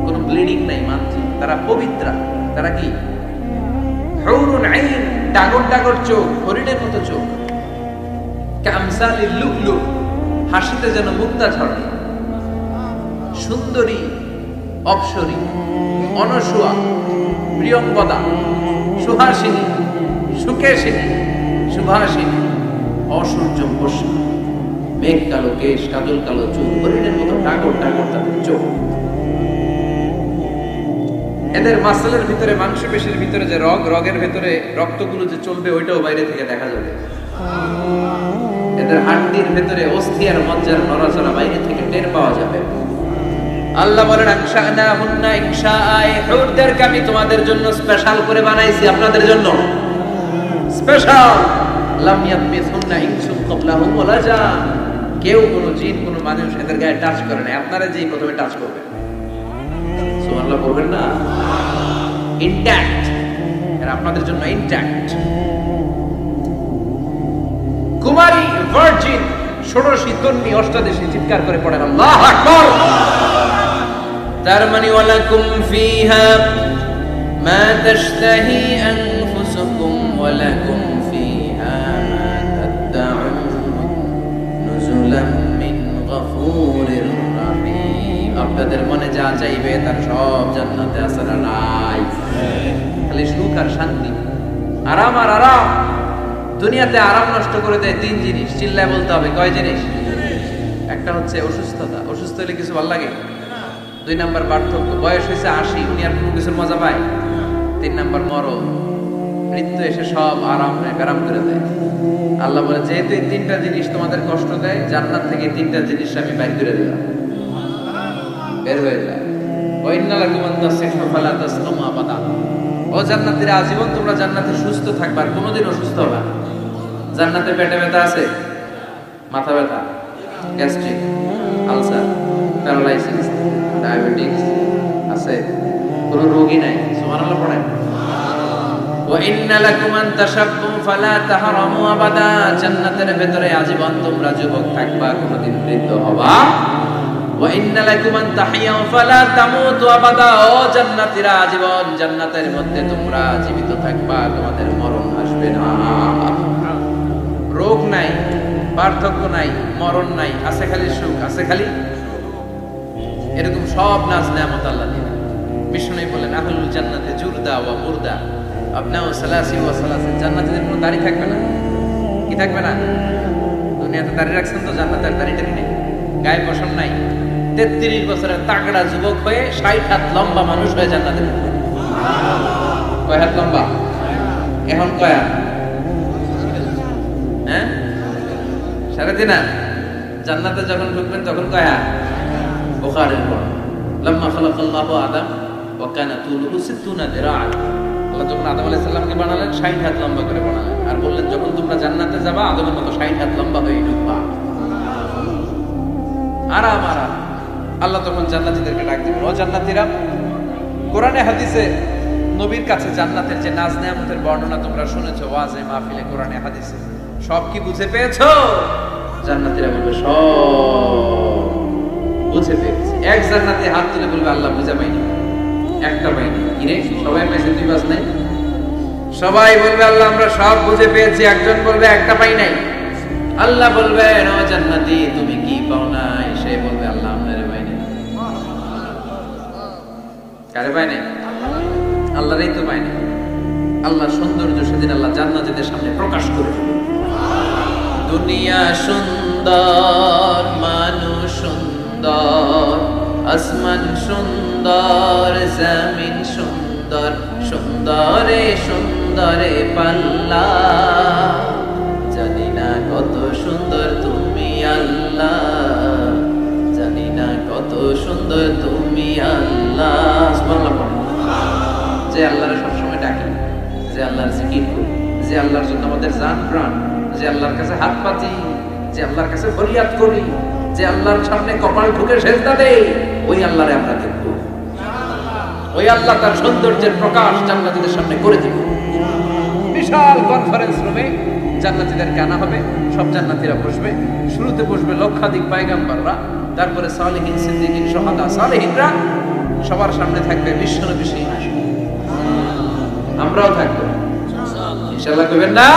কোনো ব্লিডিং নাই মান্থলি। তারা পবিত্রা। তারা কি? হুরুন আইন, ডাগর ডাগর চোখ, হরিণের মতো চোখ। কামসালিল লুকলু, হাসিতে যেন মুক্তা ঝরে। সুন্দরী, অপ্সরী, অনসুয়া, প্রিয়ঙ্গদা, সুহাসিনী, সুকেশিনী, সুভাষিনী, অসূর্যম্বসী, মেঘ কালো কেশ, কাজল কালো চুল, হরিণের মতো ডাগর ডাগর তাদের চোখ। এদের মাসলের ভিতরে, মাংসপেশির ভিতরে যে রগের ভিতরে রক্তগুলো যে চলবে ওইটাও বাইরে থেকে দেখা যাবে। এদের হাড্ডির ভিতরে অস্থি আর মজ্জার নড়াচড়া বাইরে থেকে টের পাওয়া যাবে। আল্লাহ বলেন আনশানাহুন্না ইনশাআ, হুরদেরকে আমি তোমাদের জন্য স্পেশাল করে বানাইছি, আপনাদের জন্য স্পেশাল। লাম ইয়াতমিসুন্না ইনসুন ক্বাবলাহুম ওয়ালা জান, কেউ কোনো জিন কোনো মানুষ এদের গায়ে টাচ করে না, আপনারা যেই প্রথমে টাচ করবেন। সুবহানাল্লাহ বলবেন না? ইনট্যাক্ট, এরা আপনাদের জন্য ইনট্যাক্ট। কুমারী, ভার্জিন, ষোড়শী, তন্বী, অষ্টাদশী, চিৎকার করে পড়েন আল্লাহু আকবার। তার মানে ওয়ালাকুম ফিহা মা তাশতাহি আনফুসুকুম ওয়ালাকুম ফিহা মা তাদউন নুজুলাম মিন গফুরির রহিম। আপনাদের মনে যা চাইবে তার সব জান্নাতে আছে না নাই? খালি সুখ আর শান্তি, আরাম আর আরাম। দুনিয়াতে আরাম নষ্ট করে দেয় তিন জিনিস, চিল্লায় বলতে হবে। কয় জিনিস? একটা হচ্ছে অসুস্থতা, অসুস্থ হলে কিছু ভালো লাগে। 2 নাম্বার পার্থক্য, বয়স হয়েছে 80, উনি আর কোনো কিছুর মজা পায়। 3 নাম্বার মরণ, মৃত্যু এসে সব আরাম আরাম করে দেয়। আল্লাহ বলে যেহেতু এই 3টা জিনিস তোমাদের কষ্ট দেয়, জান্নাত থেকে 3টা জিনিস আমি বাইর করে দিলাম, বের হয়ে যায়। ও জান্নাতীরা, আজীবন তোমরা জান্নাতে সুস্থ থাকবা, আর কোনোদিন অসুস্থ হবে না। জান্নাতে পেটে ব্যথা আছে, মাথা ব্যথা, গ্যাস্ট্রিক, আলসার, প্যারালাইসিস, ডায়াবেটিস আছে, কোনো রোগী নাই। সুবহানাল্লাহ পড়েন। ওয়া ইন্না লাকুম আন তাশাব্বু ফালা তাহরামু আবাদা, জান্নাতের ভিতরে আজীবন তোমরা যুবক থাকবা, কোনোদিন বৃদ্ধ হবা। ওয়া ইন্না লাকুম আন তাহইয়াউ ফালা তামুতু আবাদা, ও জান্নাতীরা আজীবন জান্নাতের মধ্যে তোমরা জীবিত থাকবা, তোমাদের মরণ আসবে না। রোগ নাই, পার্থক্য নাই, মরণ নাই, আছে খালি সুখ, আছে খালি এরকম সব নাজ নেয়ামত আল্লাহ দিলেন। বিষ্ণু বলেন আহলুল জান্নাতে জুরদা ওয়া মুরদা আবনাউ সালাসি ওয়া সালাসিন, জান্নাতীদের কোনো দাড়ি থাকবে না। কি থাকবে না? দুনিয়াতে দাড়ি রাখছেন তো, জান্নাতে আর দাড়ি টাড়ি নেই, গায়ে পশম নাই। 33 বছরের তাগড়া যুবক হয়ে 60 হাত লম্বা মানুষ হয়ে জান্নাতে ঢুকবে। কয় হাত লম্বা? এখন কয় হাত? হ্যাঁ, 3.5 হাত। জান্নাতে যখন ঢুকবেন তখন কয় হাত? বুখারীর পর লাম্মা খালাকাল্লাহু আদম ওয়া কানা তুলুহু 60 দিরাআন, আল্লাহ যখন আদম আলাইহিস সালামকে বানালেন 60 হাত লম্বা করে বানালেন, আর বললেন যখন তোমরা জান্নাতে যাবা আদমের মতো 60 হাত লম্বা হয়ে ঢুকবা। আরাম আরাম। আল্লাহ তখন জান্নাতীদেরকে ডাক দিবেন, ও জান্নাতীরা, কোরআনে হাদিসে নবীর কাছে জান্নাতের যে নাজ নেয়ামতের বর্ণনা তোমরা শুনেছো ওয়াজে মাহফিলে, কোরআনে হাদিসে, সব কি বুঝে পেয়েছো? জান্নাতীরা বলবে সব বুঝে পেয়েছি। এক জান্নাতে হাত তুলে বলবে আল্লাহ বুঝা পাইনি, একটা পাইনি। কিরে সবাই পাইছে, তুই বাস নাই? সবাই বলবে আল্লাহ আমরা সব বুঝে পেয়েছি, একজন বলবে একটা পাই নাই। আল্লাহ বলবেন ও জান্নাতি তুমি কি পাও নাই? সে বলবে আল্লাহ আপনারে পাই নাই। কারে পাই নাই? আল্লাহরই তো পাই নাই। আল্লাহর সৌন্দর্য সেদিন আল্লাহ জান্নাতীদের সামনে প্রকাশ করে দেবে। দুনিয়া সুন্দর, মানুষ সুন্দর, আসমান সুন্দর, জমিন সুন্দর, সুন্দরে সুন্দরে পাল্লা, জানি না কত সুন্দর তুমি আল্লাহ, জানি না কত সুন্দর তুমি আল্লাহ। সুবহানাল্লাহ। যে আল্লাহর সবসময় ডাকি, যে আল্লাহর জিকির করি, যে আল্লাহর জন্য আমাদের জান প্রাণ যে আল্লাহর কাছে হাত পাতি, যে আল্লাহর কাছে ফরিয়াদ করি, যে আল্লাহর সামনে কপাল ঠুকে সেজদা দেই, ওই আল্লাহরে আমরা দেখব। ওই আল্লাহ তার সৌন্দর্যের প্রকাশ জান্নাতীদের সামনে করে দিবে। বিশাল কনফারেন্স রুমে জান্নাতীদেরকে আনা হবে, সব জান্নাতীরা বসবে। শুরুতে বসবে লক্ষাধিক পয়গম্বররা, তারপরে সালেহিন, সিদ্দিকিন, শুহাদা, সালেহিনরা, সবার সামনে থাকবে বিশ্বনবী সেই হাসি। আমরাও থাকবো ইনশাআল্লাহ, কইবেন না?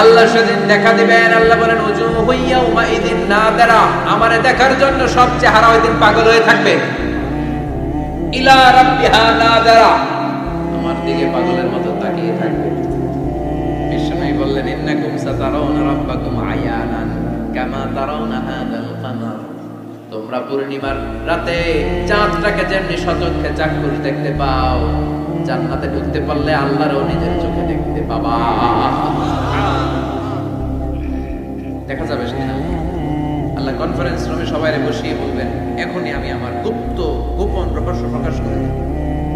আল্লাহ সেদিন দেখা দিবেন। আল্লাহ বলেন উজুহু ইয়াউমাইযিন নাদিরা, আমারে দেখার জন্য সব চেহারা ওই দিন পাগল হয়ে থাকবে। ইলা রাব্বিহা নাদিরা, আমার দিকে পাগলের মতো তাকিয়ে থাকবে। বিষ্ণু বললেন ইন্নাকুম সাতারাউনা রাব্বাকুম আয়ানান কামা তারাউনা হাদাল কামার, তোমরা পূর্ণিমার রাতে চাঁদটাকে যেমনি সচক্ষে চাক্ষুষ দেখতে পাও, জান্নাতে ঢুকতে পারলে আল্লাহরও নিজের চোখে দেখতে পাবা। দেখা যাবে সেদিন আল্লাহ কনফারেন্স রুমে সবাইরে বসিয়ে বলবেন, এখনই আমি আমার গোপন রহস্য প্রকাশ করে দেব।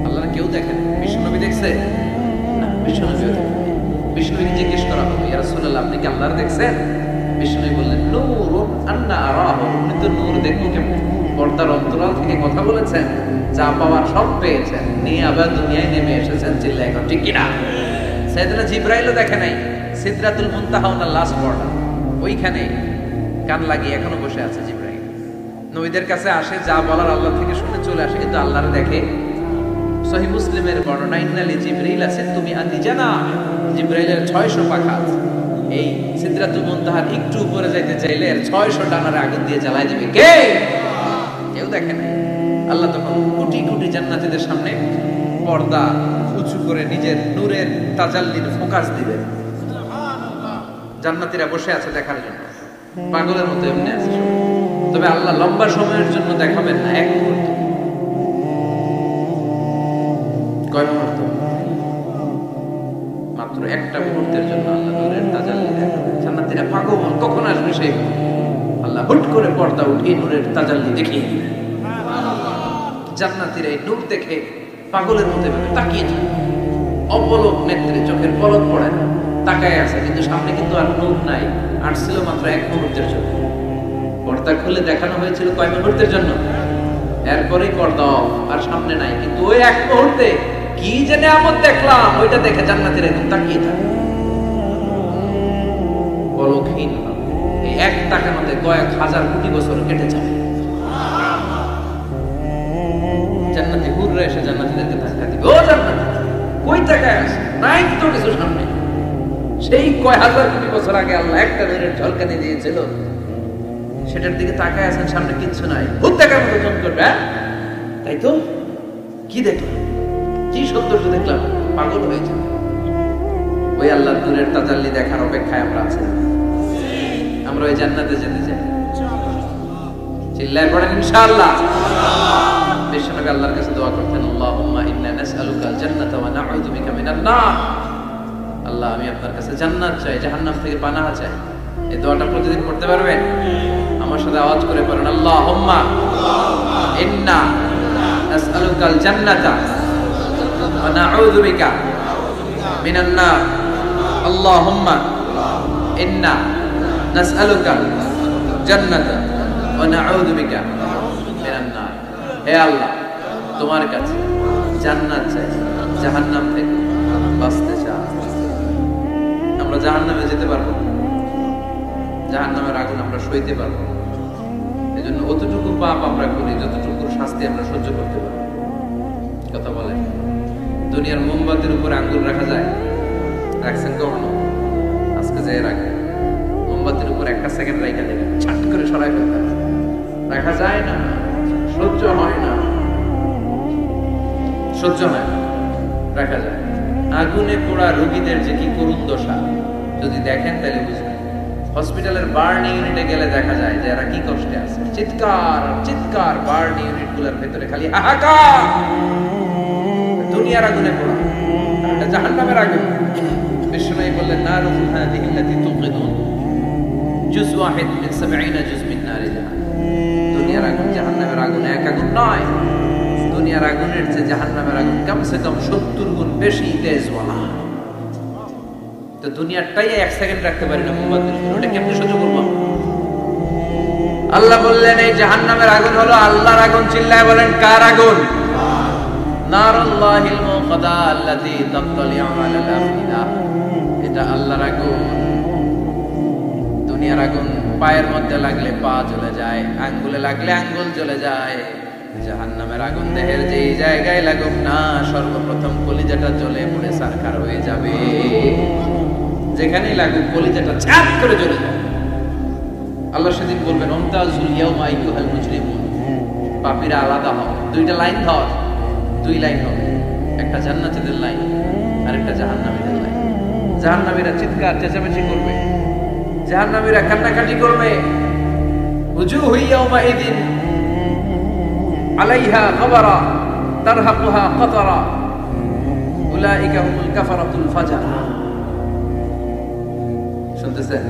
আল্লাহ কেউ দেখেন, বিষ্ণুনবী দেখছে না? বিষ্ণুনবীও দেখেন। বিষ্ণুনবীকে জিজ্ঞেস করা হলো, ইয়া রাসূলুল্লাহ আপনি কি আল্লাহর দেখছেন? বিষ্ণুনবী বললেন নূরুন আন্না আরাহু, আপনি তো নূর দেখবো কেমন? পর্দার অন্তরাল থেকে কথা বলেছেন, যা পাওয়ার সব পেয়েছেন, নিয়ে আবার দুনিয়ায় নেমে এসেছেন। চিল্লায় এখন ঠিক কিনা? সাইয়েদনা জিবরাইলও দেখে নাই। সিদরাতুল মুনতাহা ওনার লাস্ট বর্ডার, ওইখানে কান লাগিয়ে এখনো বসে আছে জিবরাইল। নবীদের কাছে আসে, যা বলার আল্লাহ থেকে শুনে চলে আসে, কিন্তু আল্লাহর দেখে। সহিহ মুসলিমের বর্ণনা, ইন্নালি জিবরাইল আছে তুমি আদি জানা, জিবরাইলের 600 পাখা আছে। এই সিদরাতুল মুনতাহার একটু উপরে যাইতে চাইলে এর 600 ডানারে আগুন দিয়ে জ্বালায় দিবে। কে? কেউ দেখে নাই। আল্লাহ তখন কোটি কোটি জান্নাতীদের সামনে পর্দা উঁচু করে নিজের নূরের তাজাল্লির ফোকাস দিবেন। জান্নাতীরা বসে আছে দেখার জন্য, পাগলের মতো এমনি আছে। তবে আল্লাহ লম্বা সময়ের জন্য দেখাবেন না, এক মুহূর্ত। কয় মুহূর্ত? মাত্র একটা মুহূর্তের জন্য আল্লাহ নূরের তাজাল্লি দেখাবেন। জান্নাতীরা পাগল, কখন আসবে সেই? আল্লাহ হুট করে পর্দা উঠিয়ে নূরের তাজাল্লি দেখিয়ে দিবেন। জান্নাতীরা এই নূর দেখে পাগলের মতো তাকিয়ে থাকে, অপলক নেত্রে, চোখের পলক পড়ে না, তাকায় আছে। কিন্তু সামনে কিন্তু আর নূর নাই, আসছিল মাত্র এক মুহূর্তের জন্য। পর্দা খুলে দেখানো হয়েছিল কয় মুহূর্তের জন্য? এরপরেই পর্দা আর সামনে নাই। কিন্তু ওই এক মুহূর্তে কি যে নিয়ামত দেখলাম, ওইটা দেখে জান্নাতীরা একদম তাকিয়ে থাকে পলকহীন। এই এক তাকানোতে কয়েক হাজার কোটি বছর কেটে যাবে। জান্নাতি হুররা এসে জান্নাতীদেরকে ধাক্কা দিবে, ও জান্নাত কই তাকায় আছে? নাই তো কিছু সামনে। সেই কয় হাজার কোটি বছর আগে আল্লাহ একটা নূরের ঝলকানি দিয়েছিল, সেটার দিকে তাকায় আছেন, সামনে কিচ্ছু নাই। ভূত দেখার মতো জম করবে, তাই তো? কি দেখলাম, কি সৌন্দর্য দেখলাম, পাগল হয়ে যাবে। ওই আল্লাহ নূরের তাজাল্লি দেখার অপেক্ষায় আমরা আছি। আমরা ওই জান্নাতে যেতে চাই। চিল্লায় পড়েন ইনশাআল্লাহ। বিশ্বনবী আল্লাহর কাছে দোয়া করতেন, আল্লাহুম্মা ইন্না নাসআলুকাল জান্নাতা ওয়া নাউযু বিকা মিনান নার। আল্লাহ আমি আপনার কাছে জান্নাত চাই, জাহান্নাম থেকে পানাহা চাই। এই দোয়াটা প্রতিদিন পড়তে পারবেন? আমার সাথে আওয়াজ করে পড়েন, আল্লাহুম্মা ইন্না নাসআলুকাল জান্নাতা ওয়া নাউযু বিকা মিনান নার। আল্লাহুম্মা ইন্না নাসআলুকাল জান্নাতা ওয়া নাউযু বিকা মিনান নার। হে আল্লাহ, তোমার কাছে জান্নাত চাই, জাহান্নাম থেকে বাঁচতে চাই। আমরা জাহান্নামে যেতে পারবো না, জাহান্নামের আগুন আমরা সইতে পারবো না। এজন্য অতটুকু পাপ আমরা করি যতটুকু শাস্তি আমরা সহ্য করতে পারবো। কথা বলে, দুনিয়ার মোমবাতির উপর আঙ্গুল রাখা যায়? রাখছেন কখনো? আজকে যে রাখে মোমবাতির উপর একটা সেকেন্ড রাখা দেবে, ছাট করে সরাই ফেলতে রাখা যায় না, সহ্য হয় না, সহ্য হয় না, রাখা যায়। আগুনে পোড়া রোগীদের যে কি করুণ দশা যদি দেখেন তাহলে বুঝবেন। হসপিটালের বার্ন ইউনিটে গেলে দেখা যায় যে এরা কি কষ্টে আছে, চিৎকার চিৎকার, বার্ন ইউনিট গুলোর ভেতরে খালি হাহাকার। দুনিয়ার আগুনে পোড়া, আর এটা জাহান্নামের আগুন। বিষ্ণু বললেন, নারুন হাদিহি আল্লাতী তুকিদুন জুজ ওয়াহিদ মিন 70 জুজ মিন নারি জাহান্নাম। দুনিয়ার আগুন জাহান্নামের আগুন এক আগুন নয়। দুনিয়ার আগুনের চেয়ে জাহান্নামের আগুন কমসে কম 70 গুণ বেশি তেজওয়ালা। তো দুনিয়াটাই 1 সেকেন্ড রাখতে পারি না মোমবাতি, ওটা কেমনে সহ্য করব? আল্লাহ বললেন এই জাহান্নামের আগুন হলো আল্লাহর আগুন। চিল্লায় বলেন কার আগুন? নারুল্লাহিল মুকাদা আল্লাতী তাত্তালিউ আলাল আফিদা। এটা আল্লাহর আগুন। দুনিয়ার আগুন পায়ের মধ্যে লাগলে পা জ্বলে যায়, আঙ্গুলে লাগলে আঙ্গুল জ্বলে যায়। জাহান্নামের আগুন দেহের যেই জায়গায় লাগুক না, সর্বপ্রথম কলিজাটা জ্বলে পুড়ে ছারখার হয়ে যাবে। যেখানেই লাগুক কলিজাটা ছাপ করে জ্বলে যাবে। আল্লাহ সেদিন বলবেন আমতাজুল ইয়াউমা আইয়ুহাল মুজরিমুন, পাপীরা আলাদা হও। দুইটা লাইন ধর, 2 লাইন হবে, একটা জান্নাতীদের লাইন আর একটা জাহান্নামীদের লাইন। জাহান্নামীরা চিৎকার চেঁচামেচি করবে, জাহান্নামীরা কান্নাকাটি করবে। উজুহু ইয়াউমাইদিন আলাইহা গাবারা তারহাকুহা কাতারা উলাইকা হুমুল কাফারাতুল ফাজারা। শুনতেছেন?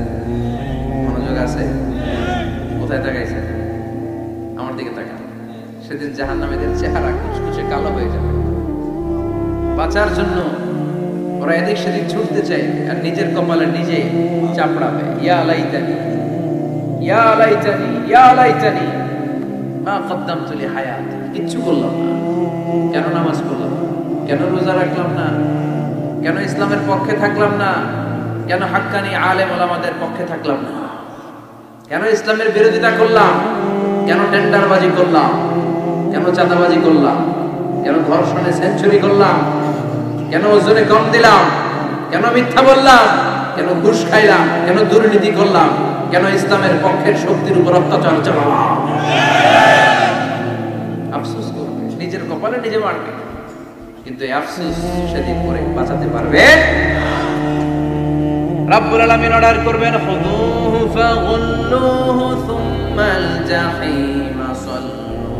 মনোযোগ আছে? কোথায় তাকাইছেন? আমার দিকে তাকান। সেদিন জাহান্নামীদের চেহারা কুচকুচে কালো হয়ে যাবে। বাঁচার জন্য ওরা এদিক সেদিক ছুটতে চায় আর নিজের কপালে নিজে চাপড়াবে। ইয়া লাইতানি ইয়া লাইতানি ইয়া লাইতানি মা কদ্দামতু লিহায়াতি। কিচ্ছু করলাম না, কেন নামাজ পড়লাম না, কেন রোজা রাখলাম না, কেন ইসলামের পক্ষে থাকলাম না, কেন হাক্কানি আলেম ওলামাদের পক্ষে থাকলাম না, কেন ইসলামের বিরোধিতা করলাম, কেন টেন্ডারবাজি করলাম, কেন চাঁদাবাজি করলাম, কেন ধর্ষণে সেঞ্চুরি করলাম, কেন ওজনে কম দিলাম, কেন মিথ্যা বললাম, কেন ঘুষ খাইলাম, কেন দুর্নীতি করলাম, কেন ইসলামের পক্ষের শক্তির উপর অত্যাচার চালালাম। আফসোস করবে, নিজের কপালে নিজে মারবে, কিন্তু এই আফসোস সেদিন করে বাঁচাতে পারবে। রাব্বুল আলামিন অর্ডার করবেন খুযুহু ফাগুল্লুহু সুম্মাল জাহিমা সাল্লু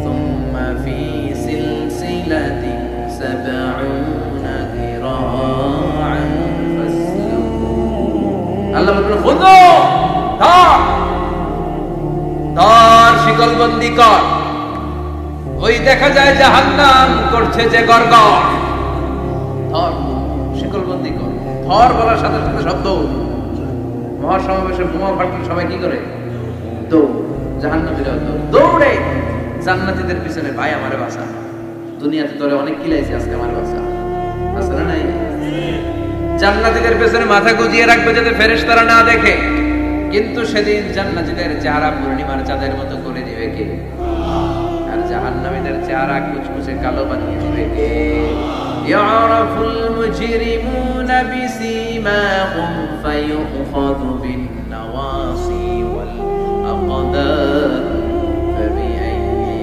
সুম্মা ফি সিলসিলাতিন সাবউনা যিরাআন ফাসলুকু। আল্লাহ বলেন খুযু, ধর শিকলবন্দি কর। ওই দেখা যায় জাহান্নাম করছে যে গড়গড়, ধর শিকলবন্দি কর। ধর বলার সাথে সাথে শব্দ, মহাসমাবেশে বোমা ফাটলে সবাই কি করে? দৌড়। জাহান্নামীরা দৌড়ে জান্নাতীদের পিছনে, ভাই আমারে বাঁচা, দুনিয়াতে তোরে অনেক কিলাইছি, আজকে আমার বাঁচা। আছে না নাই? জান্নাতীদের পেছনে মাথা গুজিয়ে রাখবে যাতে ফেরেশতারা না দেখে। কিন্তু সেদিন জান্নাতীদের চেহারা পূর্ণিমার চাঁদের মতো করে দিবে কে? আর জাহান্নামীদের চেহারা কুচকুচে কালো বানিয়ে দিবে কে? ইয়ারাফুল মুজরিমুনা বিসীমাহুম ফায়ুখাযু বিন-নাওয়াসি ওয়াল আকদার ফাবিআইয়ি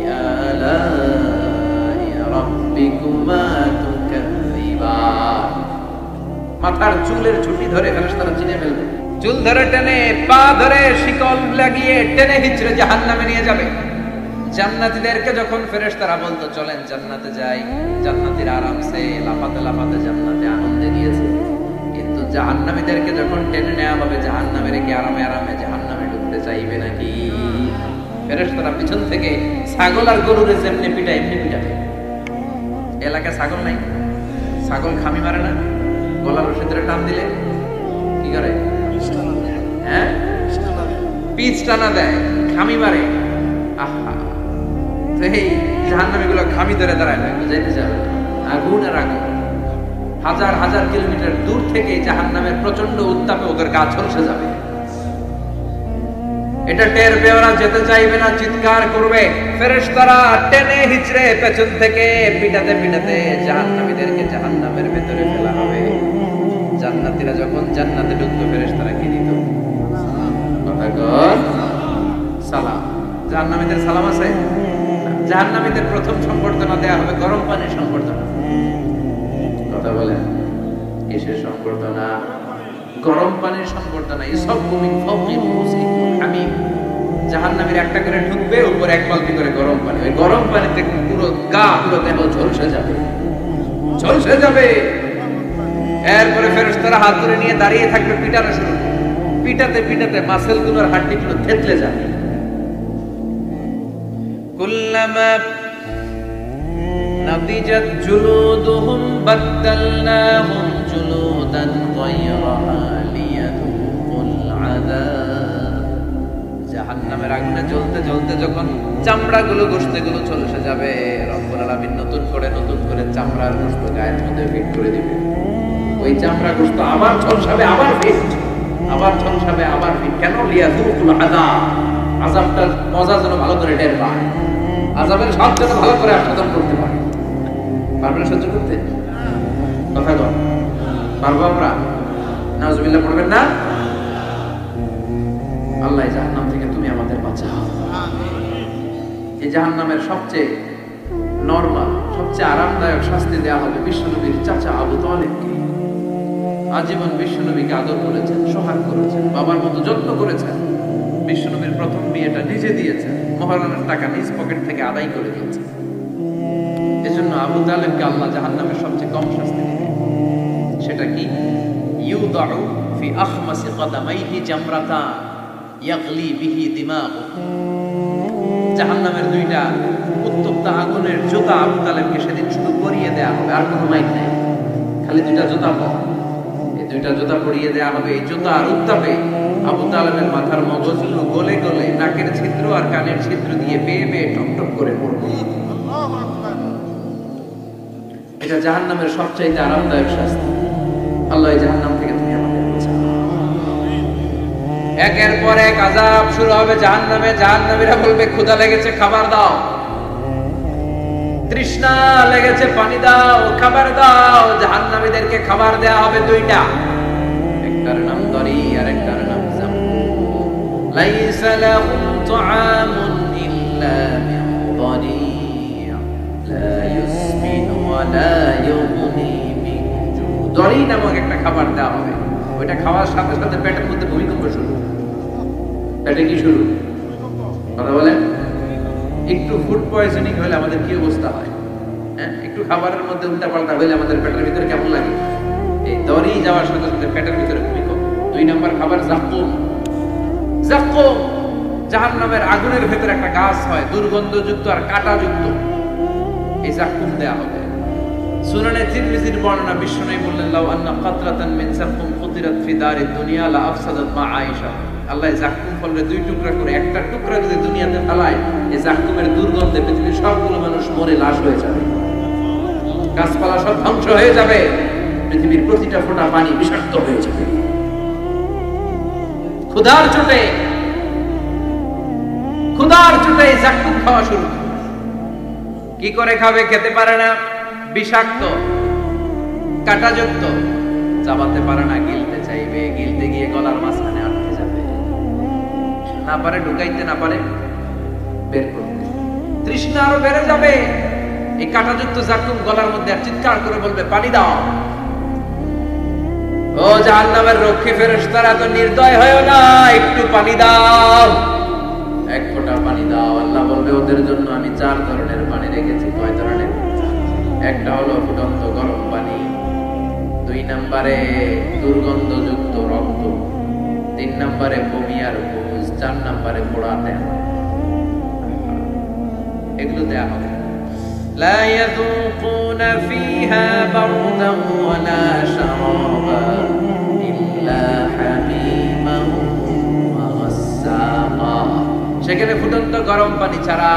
আলাই রাব্বিকুমা তুকাযযিবান। মাথার চুলের ছুটি ধরে ফেরেশতারা চিনে ফেলবে, চুল ধরে টেনে, পা ধরে শিকল লাগিয়ে টেনে হিচড়ে জাহান্নামে নিয়ে যাবে। জান্নাতীদেরকে যখন ফেরেশতারা বলতো চলেন জান্নাতে যাই, জান্নাতীরা আরামসে লাফাতে লাফাতে জান্নাতে আনন্দে গিয়েছে। কিন্তু জাহান্নামীদেরকে যখন টেনে নেওয়া হবে জাহান্নামে রেখে আরামে আরামে জাহান্নামে ঢুকতে চাইবে নাকি? ফেরেশতারা পিছন থেকে ছাগল আর গরুরে যেমনি পিটা এমনি পিটাবে। এলাকায় ছাগল নাই? ছাগল খামি মারে না? গলার রশি ধরে টান দিলে কি করে? হ্যাঁ, পিচ টানা দেয়, খামি মারে। আহা, এই জাহান্নামীগুলো খামি ধরে দাঁড়ায় থাকবে, যাইতে যাবে আগুন আর আগুন। হাজার হাজার কিলোমিটার দূর থেকে জাহান্নামের প্রচন্ড উত্তাপে ওদের গা ঝলসে যাবে। এটা টের পেয়ে ওরা যেতে চাইবে না, চিৎকার করবে। ফেরেশতারা টেনে হিচড়ে পেছন থেকে পিটাতে পিটাতে জাহান্নামীদেরকে জাহান্নামের ভেতরে ফেলা হবে। জান্নাতীরা যখন জান্নাতে ঢুকবে ফেরেশতারা কি দিত? কথা কর, সালাম। জাহান্নামীদের সালাম আছে? জাহান্নামীদের প্রথম সংবর্ধনা দেয়া হবে গরম পানির সংবর্ধনা। কথা বলেন, কিসের সংবর্ধনা? গরম পানির সংবর্ধনা। ইসফু মিন ফাওকি রুউসিহিম হামিম। জাহান্নামীরা একটা করে ঢুকবে, উপরে এক বালতি করে গরম পানি। ওই গরম পানিতে পুরো গা, পুরো দেহ ঝলসে যাবে, ঝলসে যাবে। এরপরে ফেরেশতারা হাত ধরে নিয়ে দাঁড়িয়ে থাকবে, পিটানো শুরু। পিটাতে পিটাতে মাসেলগুলোর হাড্ডিগুলো থেতলে যাবে। কুল্লামা নাদিজাত জুলুদুহুম বাদদালনাহুম جلودا غيرها ليذوقوا العذاب জাহান্নামের আগুনে জ্বলতে জ্বলতে যখন চামড়াগুলো গোশতগুলো চলে যাবে, রব্বুল আলামিন নতুন করে চামড়ার গোশত গায়ের মধ্যে ফিট করে দিবে। ওই চামড়া গোশত আবার ঝলসাবে, আবার ফিট, আবার ঝলসাবে, আবার ফিট। কেন? লিয়াযুকুল আযাব, আযাবটার মজা যেন ভালো করে টের পায়, আযাবের স্বাদ যেন ভালো করে আস্বাদন করতে পারে। পারবেন সহ্য করতে? কথা বল, পারবো আমরা? নাউজুবিল্লাহ পড়বেন না? আল্লাহ জাহান্নাম থেকে তুমি আমাদের বাঁচাও। এই জাহান্নামের সবচেয়ে নরমাল, সবচেয়ে আরামদায়ক শাস্তি দেওয়া হবে বিশ্বনবীর চাচা আবু তালেবকে। আজীবন বিশ্বনবীকে আদর করেছেন, সোহাগ করেছেন, বাবার মতো যত্ন করেছেন। বিশ্বনবীর প্রথম বিয়েটা নিজে দিয়েছেন, মহারণের টাকা নিজ পকেট থেকে আদায় করে দিয়েছেন। এজন্য আবু তালেবকে আল্লাহ জাহান্নামের সবচেয়ে কম শাস্তি দিবে। সেটা কি? ইউদাউ ফি আখমাসি কদামাইহি জামরাতা ইয়াগলি বিহি দিমাগু। জাহান্নামের দুইটা উত্তপ্ত আগুনের জুতা আবু তালেবকে সেদিন শুধু পরিয়ে দেয়া হবে, আর কোনো লাইট নেই, খালি দুইটা জুতা পাওয়া। এই দুইটা জুতা পরিয়ে দেয়া হবে। এই জুতা আর উত্তাপে আবু তালেবের মাথার মগজগুলো গলে গলে নাকের ছিদ্র আর কানের ছিদ্র দিয়ে বেয়ে বেয়ে টকটক করে পড়বে। এটা জাহান্নামের সবচাইতে আরামদায়ক শাস্তি। আল্লাহ এই জাহান্নাম থেকে তুমি আমাদের বাঁচাও। একের পর এক আযাব শুরু হবে জাহান্নামে। জাহান্নামীরা বলবে, ক্ষুধা লেগেছে, খাবার দাও। তৃষ্ণা লেগেছে, পানি দাও, খাবার দাও। জাহান্নামীদেরকে খাবার দেয়া হবে দুইটা, একটার নাম দরি আর একটার নাম জামকুম। লাইসা লাহুম তুআমুন ইল্লা মিন দরি লা ইউসমিনু ওয়া লা ইউগনি মিন জু। দরি নামক একটা খাবার দেওয়া হবে। ওইটা খাওয়ার সাথে সাথে পেটের মধ্যে ভূমিকম্প শুরু। পেটে কি শুরু? কথা বলেন। একটু ফুড পয়জনিং হলে আমাদের কি অবস্থা হয়? হ্যাঁ, একটু খাবারের মধ্যে উল্টাপাল্টা হলে আমাদের পেটের ভিতরে কেমন লাগে? এই দড়ি যাওয়ার সাথে সাথে পেটের ভিতরে ভূমিকম্প। 2 নম্বর খাবার জাকুম। জাকুম জাহান্নামের আগুনের ভিতরে একটা গাছ হয়, দুর্গন্ধযুক্ত আর কাঁটাযুক্ত। এই জাকুম দেয়া হবে। সুনানে তিরমিজির বর্ণনা, বিশ্বনবী বললেন, লাউ আন্না কাতরাতান মিন জাকুম কুতিরাত ফি দারিদ দুনিয়া লা আফসাদাত মা আয়েশা। আল্লাহ জাকুম ফলরে 2 টুকরা করে, একটা টুকরা যদি দুনিয়াতে ফেলায়, এই জাকুমের দুর্গন্ধে পৃথিবীর সবগুলো মানুষ মরে লাশ হয়ে যাবে, গাছপালা সব ধ্বংস হয়ে যাবে, পৃথিবীর প্রতিটা ফোঁটা পানি বিষাক্ত হয়ে যাবে। ক্ষুধার চোটে জাকুম খাওয়া শুরু। কি করে খাবে? খেতে পারে না, বিষাক্ত, কাঁটাযুক্ত, চাবাতে পারে না, গিলতে চাইবে, গিলতে গিয়ে গলার মাঝখানে আটকে যাবে, না পারে ঢুকাইতে, না পারে বের করতে। তৃষ্ণা আরো বেড়ে যাবে। এই কাঁটাযুক্ত জাকুম গলার মধ্যে চিৎকার করে বলবে, পানি দাও। ও জাহান্নামের রক্ষী ফেরেশতারা, তো নির্দয় হয়ো না, একটু পানি দাও, এক ফোঁটা পানি দাও। আল্লাহ বলবে, ওদের জন্য আমি 4 ধরনের পানি রেখেছি। কয় ধরনের? একটা হলো ফুটন্ত গরম পানি, 2 নম্বরে দুর্গন্ধযুক্ত রক্ত, 3 নম্বরে বমি আর বুজ, 4 নম্বরে পোড়া তেল। এগুলো দেয়া হবে। লা ইয়াযুকুনা ফিহা বারদান ওয়ালা শারাবা ইল্লা হামিমান ওয়া গাসসাকা। সেখানে ফুটন্ত গরম পানি ছাড়া,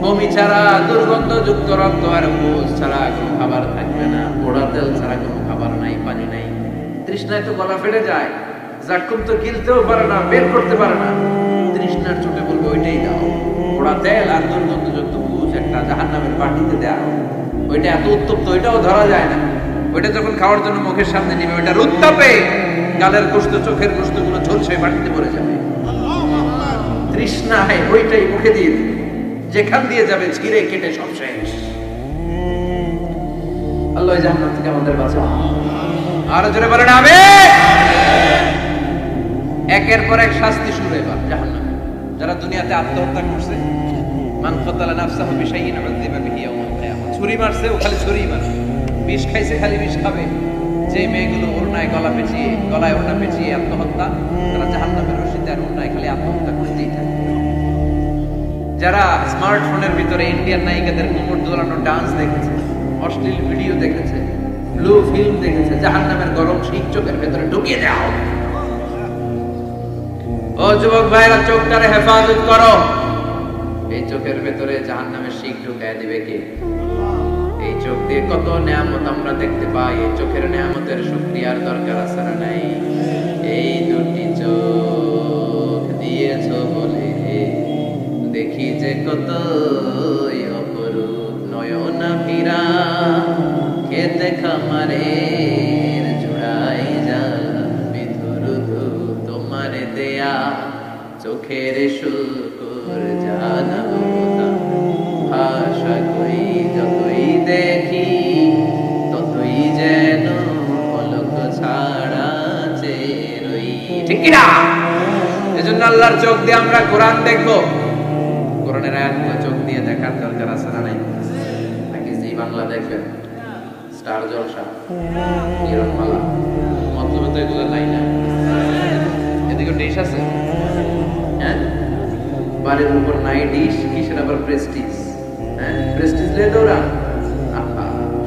বমি ছাড়া, দুর্গন্ধযুক্ত রক্ত আর বুজ ছাড়া কোনো খাবার থাকবে না, পোড়া তেল ছাড়া কোনো খাবার নাই, পানি নাই। তৃষ্ণায় তো গলা ফেটে যায়, জাকুম তো গিলতেও পারে না, বের করতে পারে না। তৃষ্ণার চোটে বলবে, ওইটাই দাও। পোড়া তেল আর দুর্গন্ধযুক্ত বুজ একটা জাহান্নামের বাটিতে দেয়া হবে। ওইটা এত উত্তপ্ত, ওইটাও ধরা যায় না। ওইটা যখন খাওয়ার জন্য মুখের সামনে নিবে, ওইটার উত্তাপে গালের গোশত, চোখের গোশতগুলো ঝলসে বাটিতে পড়ে যাবে। তৃষ্ণায় ওইটাই মুখে দিয়ে দিবে, যেখান দিয়ে যাবে ছিঁড়ে কেটে সব শেষ। আল্লাহ জাহান্নাম থেকে আমাদের বাঁচাও। আর জোরে বলেন আমিন। একের পর এক শাস্তি শুরু এবার জাহান্নামে। যারা দুনিয়াতে আত্মহত্যা করছে, মান কাতালা নাফসাহু বিশাইইন উযিবা বিহি ইয়াওমাল কিয়ামাহ, ছুরি মারছে, ও খালি ছুরি মারবে, বিষ খাইছে, খালি বিষ খাবে। যে মেয়েগুলো ওড়নায় গলা পেঁচিয়ে, গলায় ওড়না পেঁচিয়ে আত্মহত্যা, তারা জাহান্নামের রশিতে আর ওড়নায় খালি আত্মহত্যা করতেই থাকে। যারা স্মার্টফোনের ভিতরে ইন্ডিয়ান নায়িকাদের কোমর দোলানো ডান্স দেখেছে, অশ্লীল ভিডিও দেখেছে, ব্লু ফিল্ম দেখেছে, জাহান্নামের গরম শীত চোখের ভেতরে ঢুকিয়ে দাও। ও যুবক ভাইরা, চোখটারে হেফাজত করো। এই চোখের ভেতরে জাহান্নামের শীত ঢুকায় দিবে কে? এই চোখ দিয়ে কত নিয়ামত আমরা দেখতে পাই। এই চোখের নিয়ামতের শুকরিয়ার দরকার আছে না নাই? এই দুটি চোখ দিয়েছো বলে দেখি যে কত অপরূপ নয়না ফিরা খেতে খামারের জুড়াই যা বিধুরু তোমারে দেয়া চোখের শুকুর জানাবো ভাষা কই যতই দেখি ততই যেন পলক ছাড়া চেরই। ঠিক কি না? এজন্য আল্লাহর চোখ দিয়ে আমরা কোরআন দেখবো। কোরআনের আয়াতগুলো চোখ দিয়ে দেখার দরকার আছে না নাই? নাকি জি বাংলা দেখবেন, স্টার জলসা, কিরণমালা, মতলবে তো এগুলো নাই না। এদিকে ডিশ আছে, হ্যাঁ, বাড়ির উপর নাই ডিশ, কিসের আবার প্রেস্টিজ, হ্যাঁ, প্রেস্টিজ লে দৌড়া,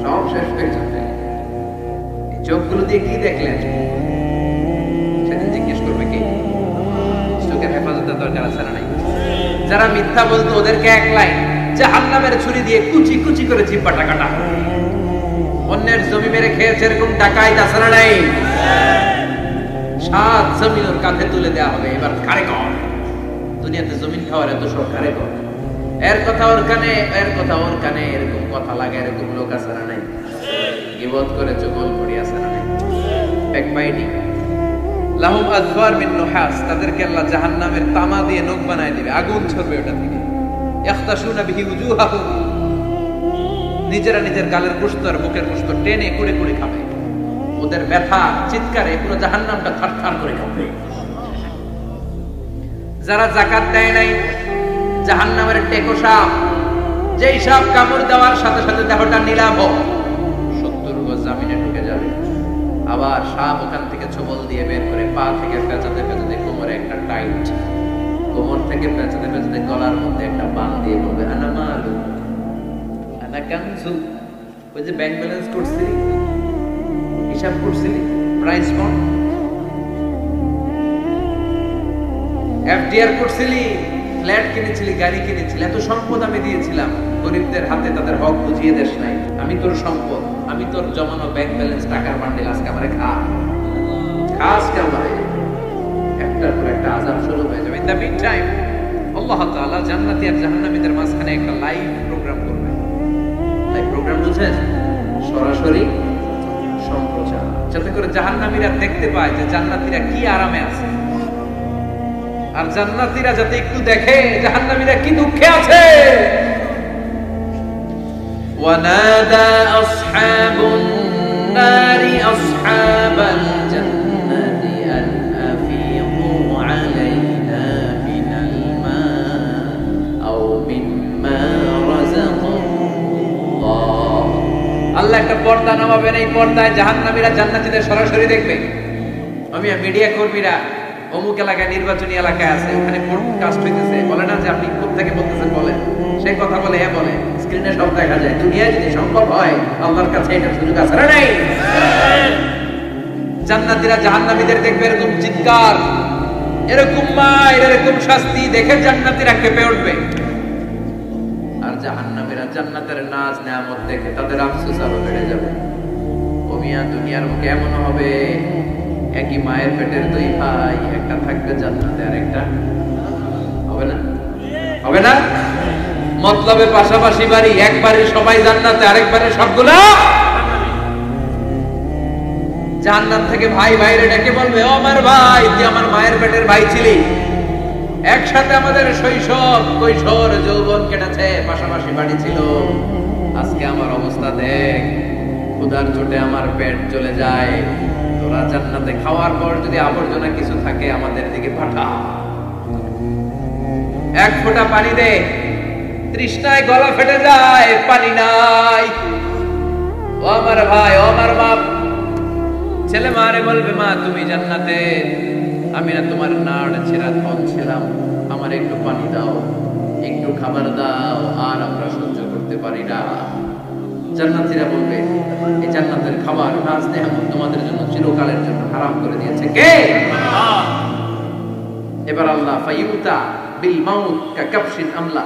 সব শেষ হয়ে যাবে। এই চোখগুলো দিয়ে কি দেখলেন সেদিন জিজ্ঞেস করবে কি? চোখের হেফাজতের দরকার আছে না নাই? যারা মিথ্যা বলতো ওদেরকে এক লাইন জাহান্নামের ছুরি দিয়ে কুচি কুচি করে জিহ্বাটা কাটা। অন্যের জমি মেরে খেয়েছে এরকম ডাকাইত আছে না নাই? সাত জমিন ওর কাঁধে তুলে দেওয়া হবে। এবার কারে কর, দুনিয়াতে জমিন খাওয়ার এত শখ কারে কর? এর কথা ওর কানে, এর কথা ওর কানে, এরকম কথা লাগে, এরকম লোক আছে না নাই? গীবত করে চুগল করি আছে না নাই? ব্যাকবাইটিং। লাহুম আযফার মিন নুহাস, তাদেরকে আল্লাহ জাহান্নামের তামা দিয়ে নখ বানায় দিবে, আগুন ছড়বে ওটা থেকে। ইয়াখতাশুনা বিহি উজুহাহুম, নিজেরা নিজের গালের গোশত আর বুকের গোশত টেনে কুড়ে কুড়ে খাবে। ওদের ব্যথা চিৎকারে পুরো জাহান্নামটা থারথার করে কাঁপবে। যারা যাকাত দেয় নাই, জাহান্নামের টেকো সাপ, যেই সাপ কামড় দেওয়ার সাথে সাথে দেহটা নীলাভ 70 গজ জামিনে ঢুকে যাবে। আবার সাপ ওখান থেকে ছোবল দিয়ে বের করে পা থেকে পেঁচাতে পেঁচাতে কোমরে একটা টাইট, কোমর থেকে পেঁচাতে পেঁচাতে গলার মধ্যে একটা বান দিয়ে বলবে আনা মালু আনা কানজু। ওই যে ব্যাংক ব্যালেন্স করছিলি, হিসাব করছিলি, প্রাইস বন্ড, এফডিআর করছিলি, ফ্ল্যাট কিনেছিলি, গাড়ি কিনেছিলি, এত সম্পদ আমি দিয়েছিলাম, গরিবদের হাতে তাদের হক বুঝিয়ে দেশ নাই। আমি তোর সম্পদ, আমি তোর জমানো ব্যাংক ব্যালেন্স টাকার বান্ডিল আজকে আমারে খা, আজকে আমারে একটার পর একটা আযাব শুরু হয়ে যাবে। ইন দ্য মিন টাইম আল্লাহ তাআলা জান্নাতি আর জাহান্নামীদের মাঝখানে একটা লাইভ প্রোগ্রাম করবে। লাইভ প্রোগ্রাম বুঝছেন? সরাসরি সম্প্রচার, যাতে করে জাহান্নামীরা দেখতে পায় যে জান্নাতীরা কি আরামে আছে, আর জান্নাতীরা যাতে একটু দেখে জাহান্নামীরা কি দুঃখে আছে। ওয়ানাদা আসহাবুন নারি আসহাবাল জান্নাতি আন আফিযু আলাইনা মিনাল মা আও মিম্মা রাযাকাল্লাহ। আল্লাহ একটা পর্দা নামাবেন, এই পর্দায় জাহান্নামীরা জান্নাতীদের সরাসরি দেখবে। আমি মিডিয়া কর্মীরা অমুক এলাকায়, নির্বাচনী এলাকায় আছে, ওখানে পডকাস্ট হইতেছে, বলে না যে আপনি কোথা থেকে বলতেছেন, বলেন, সেই কথা বলে এ বলে, স্ক্রিনে সব দেখা যায়। দুনিয়ায় যদি সম্ভব হয় আল্লাহর কাছে এটা সুযোগ আছে না নাই? জান্নাতীরা জাহান্নামীদের দেখবে এরকম চিৎকার, এরকম মার, এরকম শাস্তি দেখে জান্নাতীরা কেঁপে উঠবে। আর জাহান্নামীরা জান্নাতের নাজ নেয়ামত দেখে তাদের আফসোস আরো বেড়ে যাবে। ও মিয়া, দুনিয়ার মুখে এমন হবে একই মায়ের পেটের দুই ভাই, একটা থাকবে জান্নাতে আর একটা হবে না, হবে না? মতলবে পাশাপাশি বাড়ি, একবারে সবাই জান্নাতে, আরেকবারে সবগুলা জান্নাত থেকে ভাই ভাইরে ডেকে বলবে, ও আমার ভাই, তুই আমার মায়ের পেটের ভাই ছিলি, একসাথে আমাদের শৈশব, কৈশোর, যৌবন কেটেছে, পাশাপাশি বাড়ি ছিল, আজকে আমার অবস্থা দেখ, ক্ষুধার চোটে আমার পেট চলে যায়, তোরা জান্নাতে খাওয়ার পর যদি আবর্জনা কিছু থাকে আমাদের দিকে পাঠা, এক ফোঁটা পানি দে, তৃষ্ণায় গলা ফেটে যায়, পানি নাই। ও আমার ভাই, ও আমার মা, ছেলে মারে বলবে, মা তুমি জান্নাতে, আমি না তোমার নাড় ছেঁড়া ধন ছিলাম, আমার একটু পানি দাও, একটু খাবার দাও, আর আমরা সহ্য করতে পারি না। জান্নাতীরা বলবে এই জান্নাতের খাবার নাজ নেহামত তোমাদের জন্য চিরকালের জন্য হারাম করে দিয়েছে কে? আল্লাহ। এবার আল্লাহ ফায়ুতা বিল মাউত কা কাবশিন আমলা